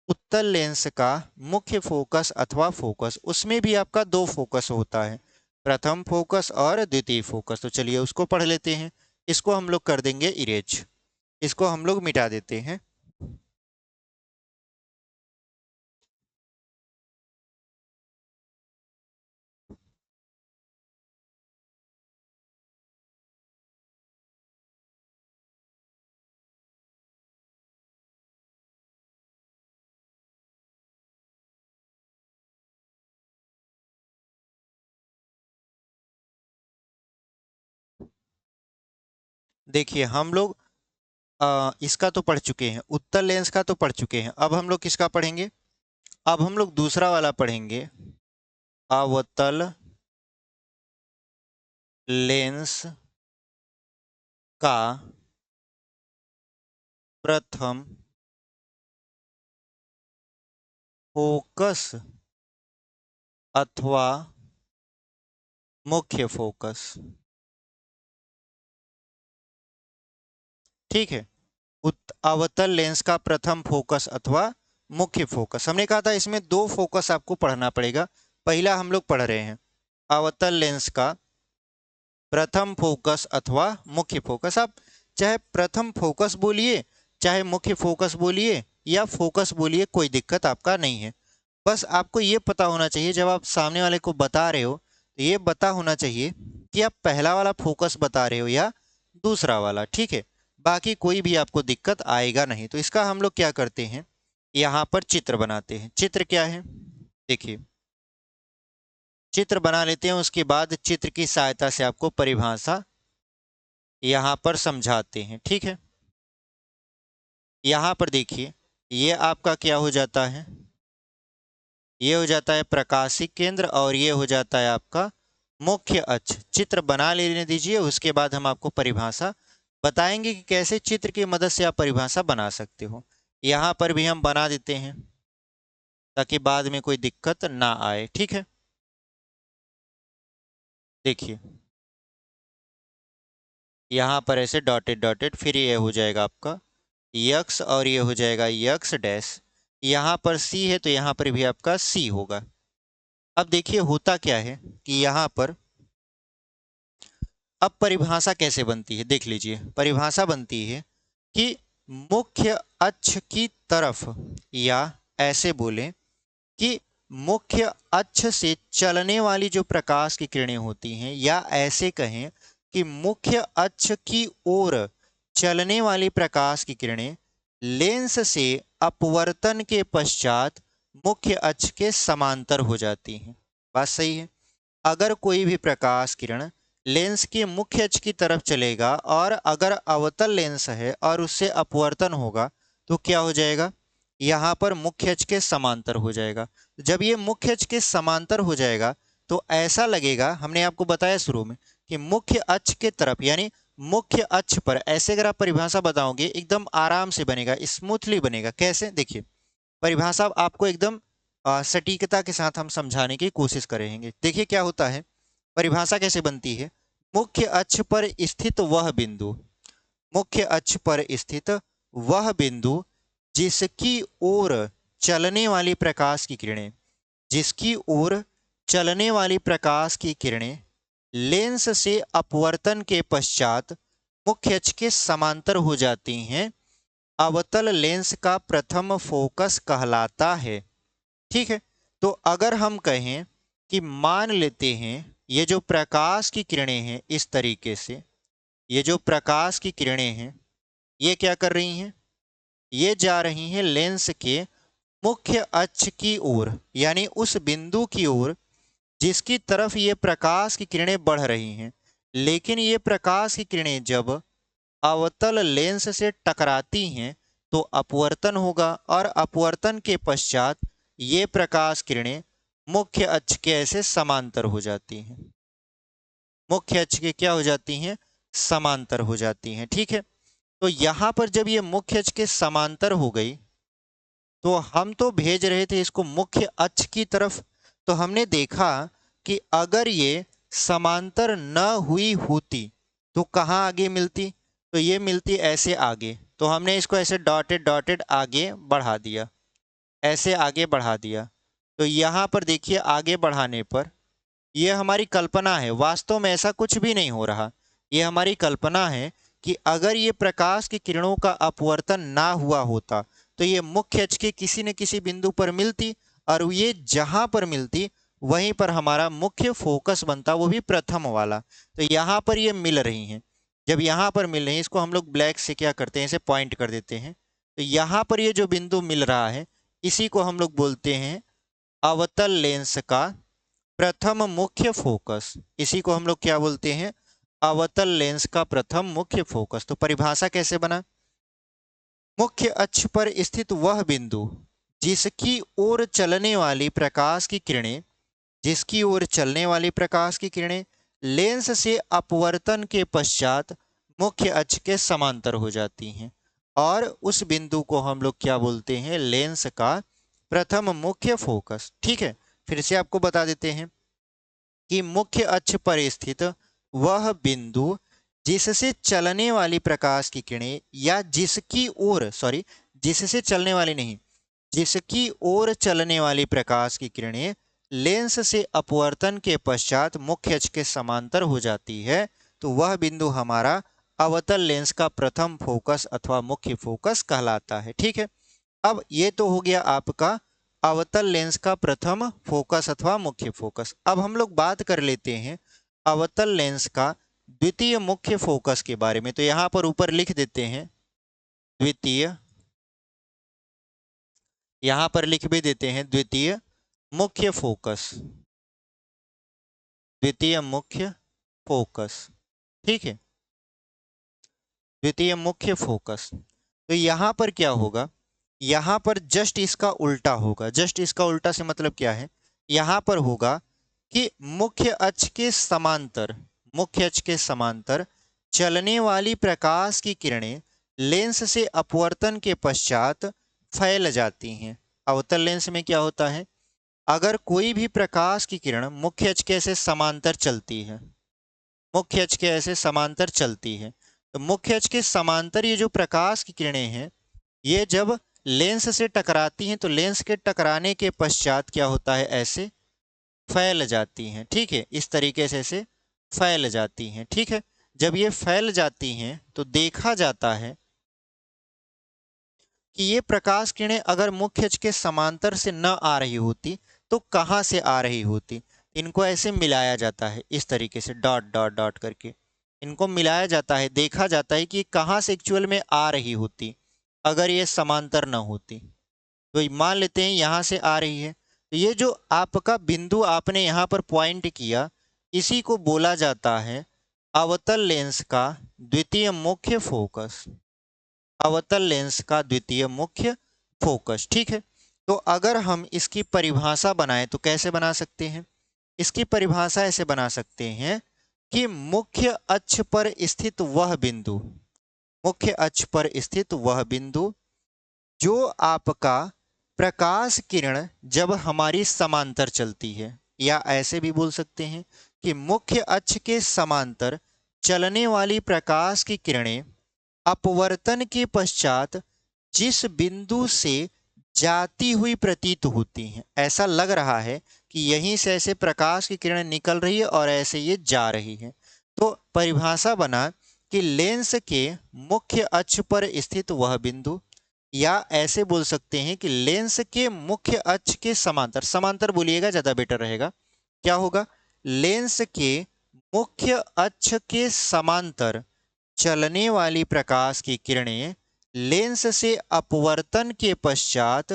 उत्तल लेंस का मुख्य फोकस अथवा फोकस। उसमें भी आपका दो फोकस होता है, प्रथम फोकस और द्वितीय फोकस। तो चलिए उसको पढ़ लेते हैं। इसको हम लोग कर देंगे इरेज, इसको हम लोग मिटा देते हैं। देखिए हम लोग इसका तो पढ़ चुके हैं, उत्तल लेंस का तो पढ़ चुके हैं। अब हम लोग किसका पढ़ेंगे? अब हम लोग दूसरा वाला पढ़ेंगे, अवतल लेंस का प्रथम फोकस अथवा मुख्य फोकस। ठीक है, अवतल लेंस का प्रथम फोकस अथवा मुख्य फोकस। हमने कहा था इसमें दो फोकस आपको पढ़ना पड़ेगा। पहला हम लोग पढ़ रहे हैं अवतल लेंस का प्रथम फोकस अथवा मुख्य फोकस। आप चाहे प्रथम फोकस बोलिए, चाहे मुख्य फोकस बोलिए, या फोकस बोलिए, कोई दिक्कत आपका नहीं है। बस आपको ये पता होना चाहिए, जब आप सामने वाले को बता रहे हो तो ये पता होना चाहिए कि आप पहला वाला फोकस बता रहे हो या दूसरा वाला। ठीक है, बाकी कोई भी आपको दिक्कत आएगा नहीं। तो इसका हम लोग क्या करते हैं, यहाँ पर चित्र बनाते हैं। चित्र क्या है? देखिए, चित्र बना लेते हैं, उसके बाद चित्र की सहायता से आपको परिभाषा यहाँ पर समझाते हैं। ठीक है, यहाँ पर देखिए, ये आपका क्या हो जाता है? ये हो जाता है प्रकाशिक केंद्र और ये हो जाता है आपका मुख्य अक्ष। चित्र बना लेने दीजिए, उसके बाद हम आपको परिभाषा बताएंगे कि कैसे चित्र की मदद से आप परिभाषा बना सकते हो। यहाँ पर भी हम बना देते हैं ताकि बाद में कोई दिक्कत ना आए। ठीक है, देखिए यहाँ पर ऐसे डॉटेड डॉटेड, फिर ये हो जाएगा आपका यक्स और ये हो जाएगा यक्स डैश। यहाँ पर सी है तो यहाँ पर भी आपका सी होगा। अब देखिए होता क्या है कि यहाँ पर अब परिभाषा कैसे बनती है, देख लीजिए। परिभाषा बनती है कि मुख्य अक्ष की तरफ, या ऐसे बोलें कि मुख्य अक्ष से चलने वाली जो प्रकाश की किरणें होती हैं, या ऐसे कहें कि मुख्य अक्ष की ओर चलने वाली प्रकाश की किरणें लेंस से अपवर्तन के पश्चात मुख्य अक्ष के समांतर हो जाती हैं। बात सही है? अगर कोई भी प्रकाश किरण लेंस के मुख्य अक्ष की तरफ चलेगा और अगर अवतल लेंस है और उससे अपवर्तन होगा तो क्या हो जाएगा? यहाँ पर मुख्य अक्ष के समांतर हो जाएगा। जब ये मुख्य अक्ष के समांतर हो जाएगा तो ऐसा लगेगा, हमने आपको बताया शुरू में, कि मुख्य अक्ष के तरफ, यानी मुख्य अक्ष पर ऐसे अगर आप परिभाषा बताओगे एकदम आराम से बनेगा, स्मूथली बनेगा। कैसे? देखिए, परिभाषा आपको एकदम सटीकता के साथ हम समझाने की कोशिश करेंगे। देखिए क्या होता है, परिभाषा कैसे बनती है। मुख्य अक्ष पर स्थित वह बिंदु, मुख्य अक्ष पर स्थित वह बिंदु जिसकी ओर चलने वाली प्रकाश की किरणें, जिसकी ओर चलने वाली प्रकाश की किरणें लेंस से अपवर्तन के पश्चात मुख्य अक्ष के समांतर हो जाती हैं, अवतल लेंस का प्रथम फोकस कहलाता है। ठीक है, तो अगर हम कहें कि मान लेते हैं ये जो प्रकाश की किरणें हैं, इस तरीके से ये जो प्रकाश की किरणें हैं ये क्या कर रही हैं, ये जा रही हैं लेंस के मुख्य अक्ष की ओर, यानी उस बिंदु की ओर जिसकी तरफ ये प्रकाश की किरणें बढ़ रही हैं। लेकिन ये प्रकाश की किरणें जब अवतल लेंस से टकराती हैं तो अपवर्तन होगा, और अपवर्तन के पश्चात ये प्रकाश किरणें मुख्य अक्ष के ऐसे समांतर हो जाती हैं, मुख्य अक्ष के क्या हो जाती हैं, समांतर हो जाती हैं। ठीक है, तो यहां पर जब ये मुख्य अक्ष के समांतर हो गई, तो हम तो भेज रहे थे इसको मुख्य अक्ष की तरफ, तो हमने देखा कि अगर ये समांतर न हुई होती तो कहाँ आगे मिलती, तो ये मिलती ऐसे आगे, तो हमने इसको ऐसे डॉटेड डॉटेड आगे बढ़ा दिया, ऐसे आगे बढ़ा दिया। तो यहाँ पर देखिए आगे बढ़ाने पर ये हमारी कल्पना है, वास्तव में ऐसा कुछ भी नहीं हो रहा, ये हमारी कल्पना है कि अगर ये प्रकाश की किरणों का अपवर्तन ना हुआ होता तो ये मुख्य अक्ष के किसी न किसी बिंदु पर मिलती, और ये जहां पर मिलती वहीं पर हमारा मुख्य फोकस बनता, वो भी प्रथम वाला। तो यहाँ पर ये मिल रही हैं, जब यहाँ पर मिल रही हैं इसको हम लोग ब्लैक से क्या करते हैं, इसे पॉइंट कर देते हैं। तो यहाँ पर ये जो बिंदु मिल रहा है इसी को हम लोग बोलते हैं अवतल लेंस का प्रथम मुख्य फोकस, इसी को हम लोग क्या बोलते हैं, अवतल लेंस का प्रथम मुख्य फोकस। तो परिभाषा कैसे बना, मुख्य अक्ष पर स्थित वह बिंदु जिसकी ओर चलने वाली प्रकाश की किरणें, जिसकी ओर चलने वाली प्रकाश की किरणें लेंस से अपवर्तन के पश्चात मुख्य अक्ष के समांतर हो जाती हैं, और उस बिंदु को हम लोग क्या बोलते हैं, लेंस का प्रथम मुख्य फोकस। ठीक है, फिर से आपको बता देते हैं कि मुख्य अक्ष पर स्थित वह बिंदु जिससे चलने वाली प्रकाश की किरणें, या जिसकी ओर, सॉरी, जिससे चलने वाली नहीं, जिसकी ओर चलने वाली प्रकाश की किरणें लेंस से अपवर्तन के पश्चात मुख्य अक्ष के समांतर हो जाती है, तो वह बिंदु हमारा अवतल लेंस का प्रथम फोकस अथवा मुख्य फोकस कहलाता है। ठीक है, अब ये तो हो गया आपका अवतल लेंस का प्रथम फोकस अथवा मुख्य फोकस। अब हम लोग बात कर लेते हैं अवतल लेंस का द्वितीय मुख्य फोकस के बारे में। तो यहां पर ऊपर लिख देते हैं द्वितीय, यहां पर लिख भी देते हैं द्वितीय मुख्य फोकस, द्वितीय मुख्य फोकस। ठीक है, द्वितीय मुख्य फोकस। तो यहां पर क्या होगा, यहां पर जस्ट इसका उल्टा होगा, जस्ट इसका उल्टा से मतलब क्या है, यहां पर होगा कि मुख्य अक्ष के समांतर, मुख्य अक्ष के समांतर चलने वाली प्रकाश की किरणें लेंस से अपवर्तन के पश्चात फैल जाती हैं। अवतल लेंस में क्या होता है, अगर कोई भी प्रकाश की किरण मुख्य अक्ष के ऐसे समांतर चलती है, मुख्य अक्ष के ऐसे समांतर चलती है, तो मुख्य अक्ष के समांतर ये जो प्रकाश की किरणें हैं ये जब लेंस से टकराती हैं तो लेंस के टकराने के पश्चात क्या होता है, ऐसे फैल जाती हैं। ठीक है, इस तरीके से ऐसे फैल जाती हैं। ठीक है, जब ये फैल जाती हैं तो देखा जाता है कि ये प्रकाश किरणें अगर मुख्य अक्ष के समांतर से न आ रही होती तो कहाँ से आ रही होती, इनको ऐसे मिलाया जाता है, इस तरीके से डॉट डॉट डॉट करके इनको मिलाया जाता है, देखा जाता है कि कहाँ से एक्चुअल में आ रही होती अगर ये समांतर न होती। तो मान लेते हैं यहाँ से आ रही है, तो ये जो आपका बिंदु आपने यहाँ पर पॉइंट किया इसी को बोला जाता है अवतल लेंस का द्वितीय मुख्य फोकस, अवतल लेंस का द्वितीय मुख्य फोकस। ठीक है, तो अगर हम इसकी परिभाषा बनाएं तो कैसे बना सकते हैं, इसकी परिभाषा ऐसे बना सकते हैं कि मुख्य अक्ष पर स्थित वह बिंदु, मुख्य अक्ष पर स्थित वह बिंदु जो आपका प्रकाश किरण जब हमारी समांतर चलती है, या ऐसे भी बोल सकते हैं कि मुख्य अक्ष के समांतर चलने वाली प्रकाश की किरणें अपवर्तन के पश्चात जिस बिंदु से जाती हुई प्रतीत होती हैं, ऐसा लग रहा है कि यहीं से ऐसे प्रकाश की किरण निकल रही है और ऐसे ये जा रही है, तो परिभाषा बना कि लेंस के मुख्य अक्ष पर स्थित वह बिंदु, या ऐसे बोल सकते हैं कि लेंस के मुख्य अक्ष के समांतर, समांतर बोलिएगा ज्यादा बेटर रहेगा, क्या होगा, लेंस के मुख्य अक्ष के समांतर चलने वाली प्रकाश की किरणें लेंस से अपवर्तन के पश्चात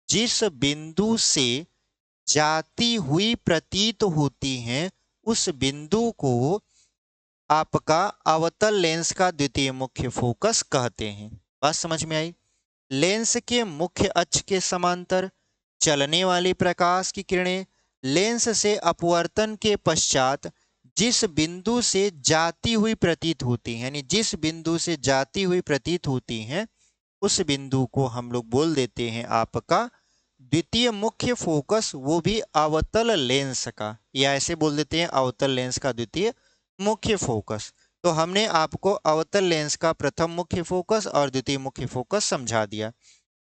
जिस बिंदु से जाती हुई प्रतीत होती हैं उस बिंदु को आपका अवतल लेंस का द्वितीय मुख्य फोकस कहते हैं। बात समझ में आई। लेंस के मुख्य अक्ष के समांतर चलने वाली प्रकाश की किरणें लेंस से अपवर्तन के पश्चात जिस बिंदु से जाती हुई प्रतीत होती हैं, यानी जिस बिंदु से जाती हुई प्रतीत होती हैं, उस बिंदु को हम लोग बोल देते हैं आपका द्वितीय मुख्य फोकस, वो भी अवतल लेंस का, या ऐसे बोल देते हैं अवतल लेंस का द्वितीय मुख्य फोकस। तो हमने आपको अवतल लेंस का प्रथम मुख्य फोकस और द्वितीय मुख्य फोकस समझा दिया।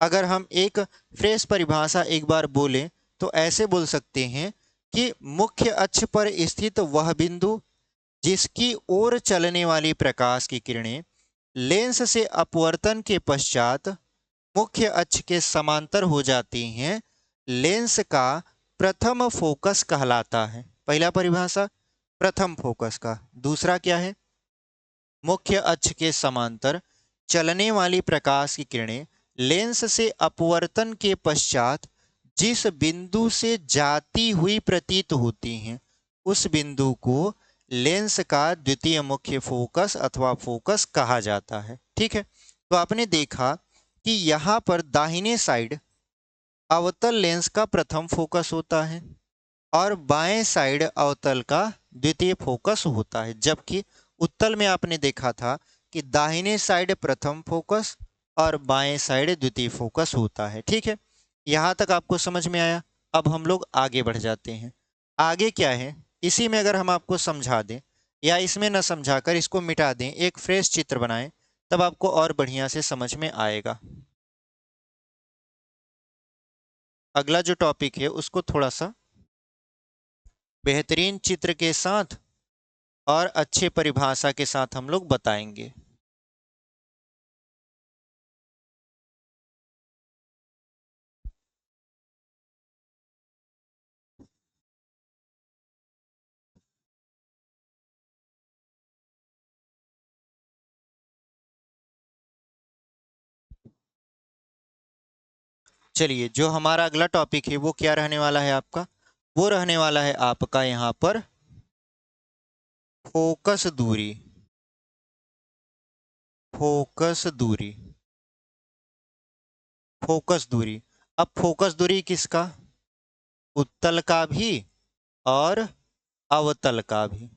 अगर हम एक फ्रेश परिभाषा एक बार बोलें तो ऐसे बोल सकते हैं कि मुख्य अक्ष पर स्थित वह बिंदु जिसकी ओर चलने वाली प्रकाश की किरणें लेंस से अपवर्तन के पश्चात मुख्य अक्ष के समांतर हो जाती हैं, लेंस का प्रथम फोकस कहलाता है। पहला परिभाषा प्रथम फोकस का। दूसरा क्या है? मुख्य अक्ष के समांतर चलने वाली प्रकाश की किरणें लेंस से अपवर्तन के पश्चात जिस बिंदु से जाती हुई प्रतीत होती हैं, उस बिंदु को लेंस का द्वितीय मुख्य फोकस अथवा फोकस कहा जाता है। ठीक है, तो आपने देखा कि यहाँ पर दाहिने साइड अवतल लेंस का प्रथम फोकस होता है और बाएं साइड अवतल का द्वितीय फोकस होता है, जबकि उत्तल में आपने देखा था कि दाहिने साइड प्रथम फोकस और बाएं साइड द्वितीय फोकस होता है। ठीक है, यहाँ तक आपको समझ में आया। अब हम लोग आगे बढ़ जाते हैं। आगे क्या है, इसी में अगर हम आपको समझा दें या इसमें न समझाकर इसको मिटा दें, एक फ्रेश चित्र बनाएं, तब आपको और बढ़िया से समझ में आएगा। अगला जो टॉपिक है उसको थोड़ा सा बेहतरीन चित्र के साथ और अच्छे परिभाषा के साथ हम लोग बताएंगे। चलिए, जो हमारा अगला टॉपिक है वो क्या रहने वाला है आपका? वो रहने वाला है आपका यहाँ पर फोकस दूरी। फोकस दूरी, फोकस दूरी। अब फोकस दूरी किसका? उत्तल का भी और अवतल का भी।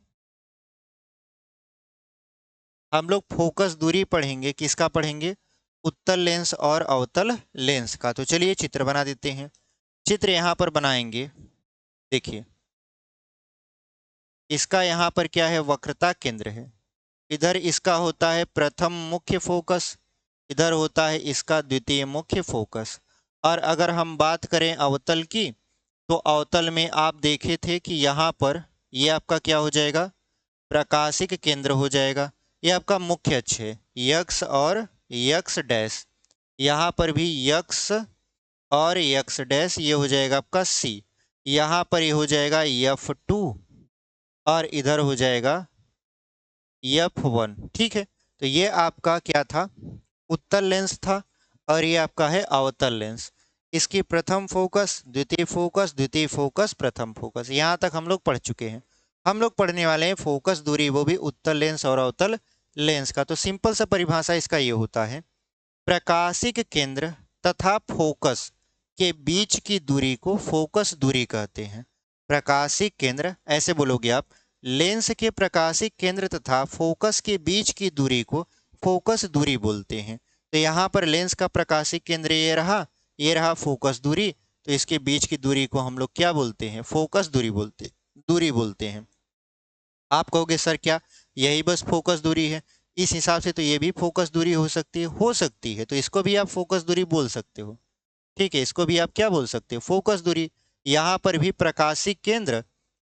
हम लोग फोकस दूरी पढ़ेंगे, किसका पढ़ेंगे? उत्तल लेंस और अवतल लेंस का। तो चलिए चित्र बना देते हैं। चित्र यहाँ पर बनाएंगे। देखिए, इसका यहाँ पर क्या है? वक्रता केंद्र है। इधर इसका होता है प्रथम मुख्य फोकस, इधर होता है इसका द्वितीय मुख्य फोकस। और अगर हम बात करें अवतल की, तो अवतल में आप देखे थे कि यहाँ पर ये आपका क्या हो जाएगा? प्रकाशिक केंद्र हो जाएगा। ये आपका मुख्य अक्ष है, यक्स और यक्स डैश। यहाँ पर भी यक्स और यक्स डैश, ये हो जाएगा आपका सी। यहाँ पर ये हो जाएगा F2 और इधर हो जाएगा F1। ठीक है, तो ये आपका क्या था? उत्तल लेंस था और ये आपका है अवतल लेंस। इसकी प्रथम फोकस, द्वितीय फोकस, द्वितीय फोकस, प्रथम फोकस, यहाँ तक हम लोग पढ़ चुके हैं। हम लोग पढ़ने वाले हैं फोकस दूरी, वो भी उत्तल लेंस और अवतल लेंस का। तो सिंपल सा परिभाषा इसका ये होता है, प्रकाशिक केंद्र तथा फोकस के बीच की दूरी को फोकस दूरी कहते हैं। प्रकाशिक केंद्र, ऐसे बोलोगे आप, लेंस के प्रकाशिक केंद्र तथा फोकस के बीच की दूरी को फोकस दूरी बोलते हैं। तो यहाँ पर लेंस का प्रकाशिक केंद्र ये रहा फोकस दूरी, तो इसके बीच की दूरी को हम लोग क्या बोलते हैं? फोकस दूरी बोलते हैं। आप कहोगे सर क्या यही बस फोकस दूरी है? इस हिसाब से तो ये भी फोकस दूरी हो सकती है, तो इसको भी आप फोकस दूरी बोल सकते हो। ठीक है, इसको भी आप क्या बोल सकते हो? फोकस दूरी। यहाँ पर भी प्रकाशिक केंद्र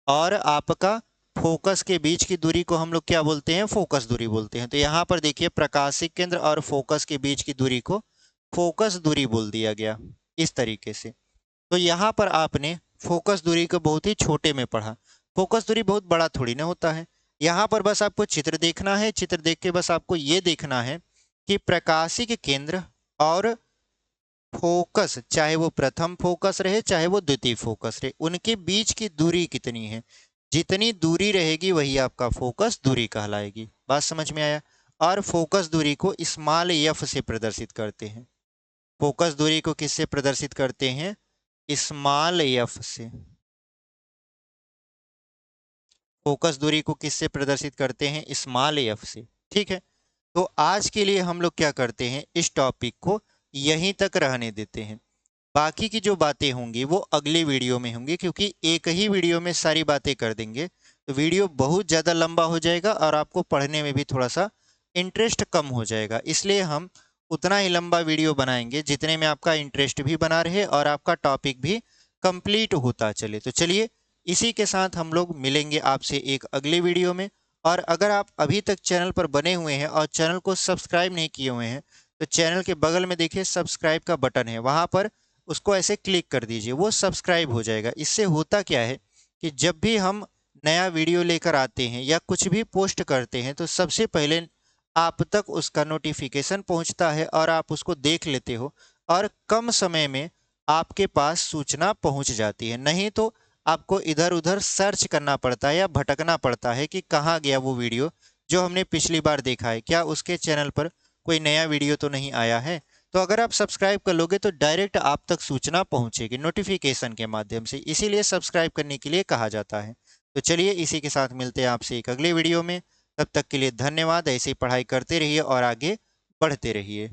और आपका फोकस के बीच की दूरी को हम लोग क्या बोलते हैं? फोकस दूरी बोलते हैं। तो यहाँ पर देखिए, प्रकाशिक केंद्र और फोकस के बीच की दूरी को फोकस दूरी बोल दिया गया, इस तरीके से। तो यहाँ पर आपने फोकस दूरी को बहुत ही छोटे में पढ़ा। फोकस दूरी बहुत बड़ा थोड़ी ना होता है। यहाँ पर बस आपको चित्र देखना है, चित्र देख के बस आपको ये देखना है कि प्रकाशिक केंद्र और फोकस, चाहे वो प्रथम फोकस रहे चाहे वो द्वितीय फोकस रहे, उनके बीच की दूरी कितनी है। जितनी दूरी रहेगी वही आपका फोकस दूरी कहलाएगी। बात समझ में आया? और फोकस दूरी को स्मॉल एफ से प्रदर्शित करते हैं। फोकस दूरी को किससे प्रदर्शित करते हैं? स्मॉल एफ से। फोकस दूरी को किससे प्रदर्शित करते हैं? स्मॉल एफ से। ठीक है, तो आज के लिए हम लोग क्या करते हैं, इस टॉपिक को यहीं तक रहने देते हैं। बाकी की जो बातें होंगी वो अगली वीडियो में होंगी, क्योंकि एक ही वीडियो में सारी बातें कर देंगे तो वीडियो बहुत ज़्यादा लंबा हो जाएगा और आपको पढ़ने में भी थोड़ा सा इंटरेस्ट कम हो जाएगा। इसलिए हम उतना ही लंबा वीडियो बनाएंगे जितने में आपका इंटरेस्ट भी बना रहे और आपका टॉपिक भी कंप्लीट होता चले। तो चलिए, इसी के साथ हम लोग मिलेंगे आपसे एक अगले वीडियो में। और अगर आप अभी तक चैनल पर बने हुए हैं और चैनल को सब्सक्राइब नहीं किए हुए हैं तो चैनल के बगल में देखिए सब्सक्राइब का बटन है, वहां पर उसको ऐसे क्लिक कर दीजिए, वो सब्सक्राइब हो जाएगा। इससे होता क्या है कि जब भी हम नया वीडियो लेकर आते हैं या कुछ भी पोस्ट करते हैं तो सबसे पहले आप तक उसका नोटिफिकेशन पहुंचता है और आप उसको देख लेते हो और कम समय में आपके पास सूचना पहुंच जाती है। नहीं तो आपको इधर उधर सर्च करना पड़ता है या भटकना पड़ता है कि कहाँ गया वो वीडियो जो हमने पिछली बार देखा है, क्या उसके चैनल पर कोई नया वीडियो तो नहीं आया है। तो अगर आप सब्सक्राइब कर लोगे तो डायरेक्ट आप तक सूचना पहुंचेगी नोटिफिकेशन के माध्यम से, इसीलिए सब्सक्राइब करने के लिए कहा जाता है। तो चलिए, इसी के साथ मिलते हैं आपसे एक अगले वीडियो में। तब तक के लिए धन्यवाद। ऐसे ही पढ़ाई करते रहिए और आगे बढ़ते रहिए।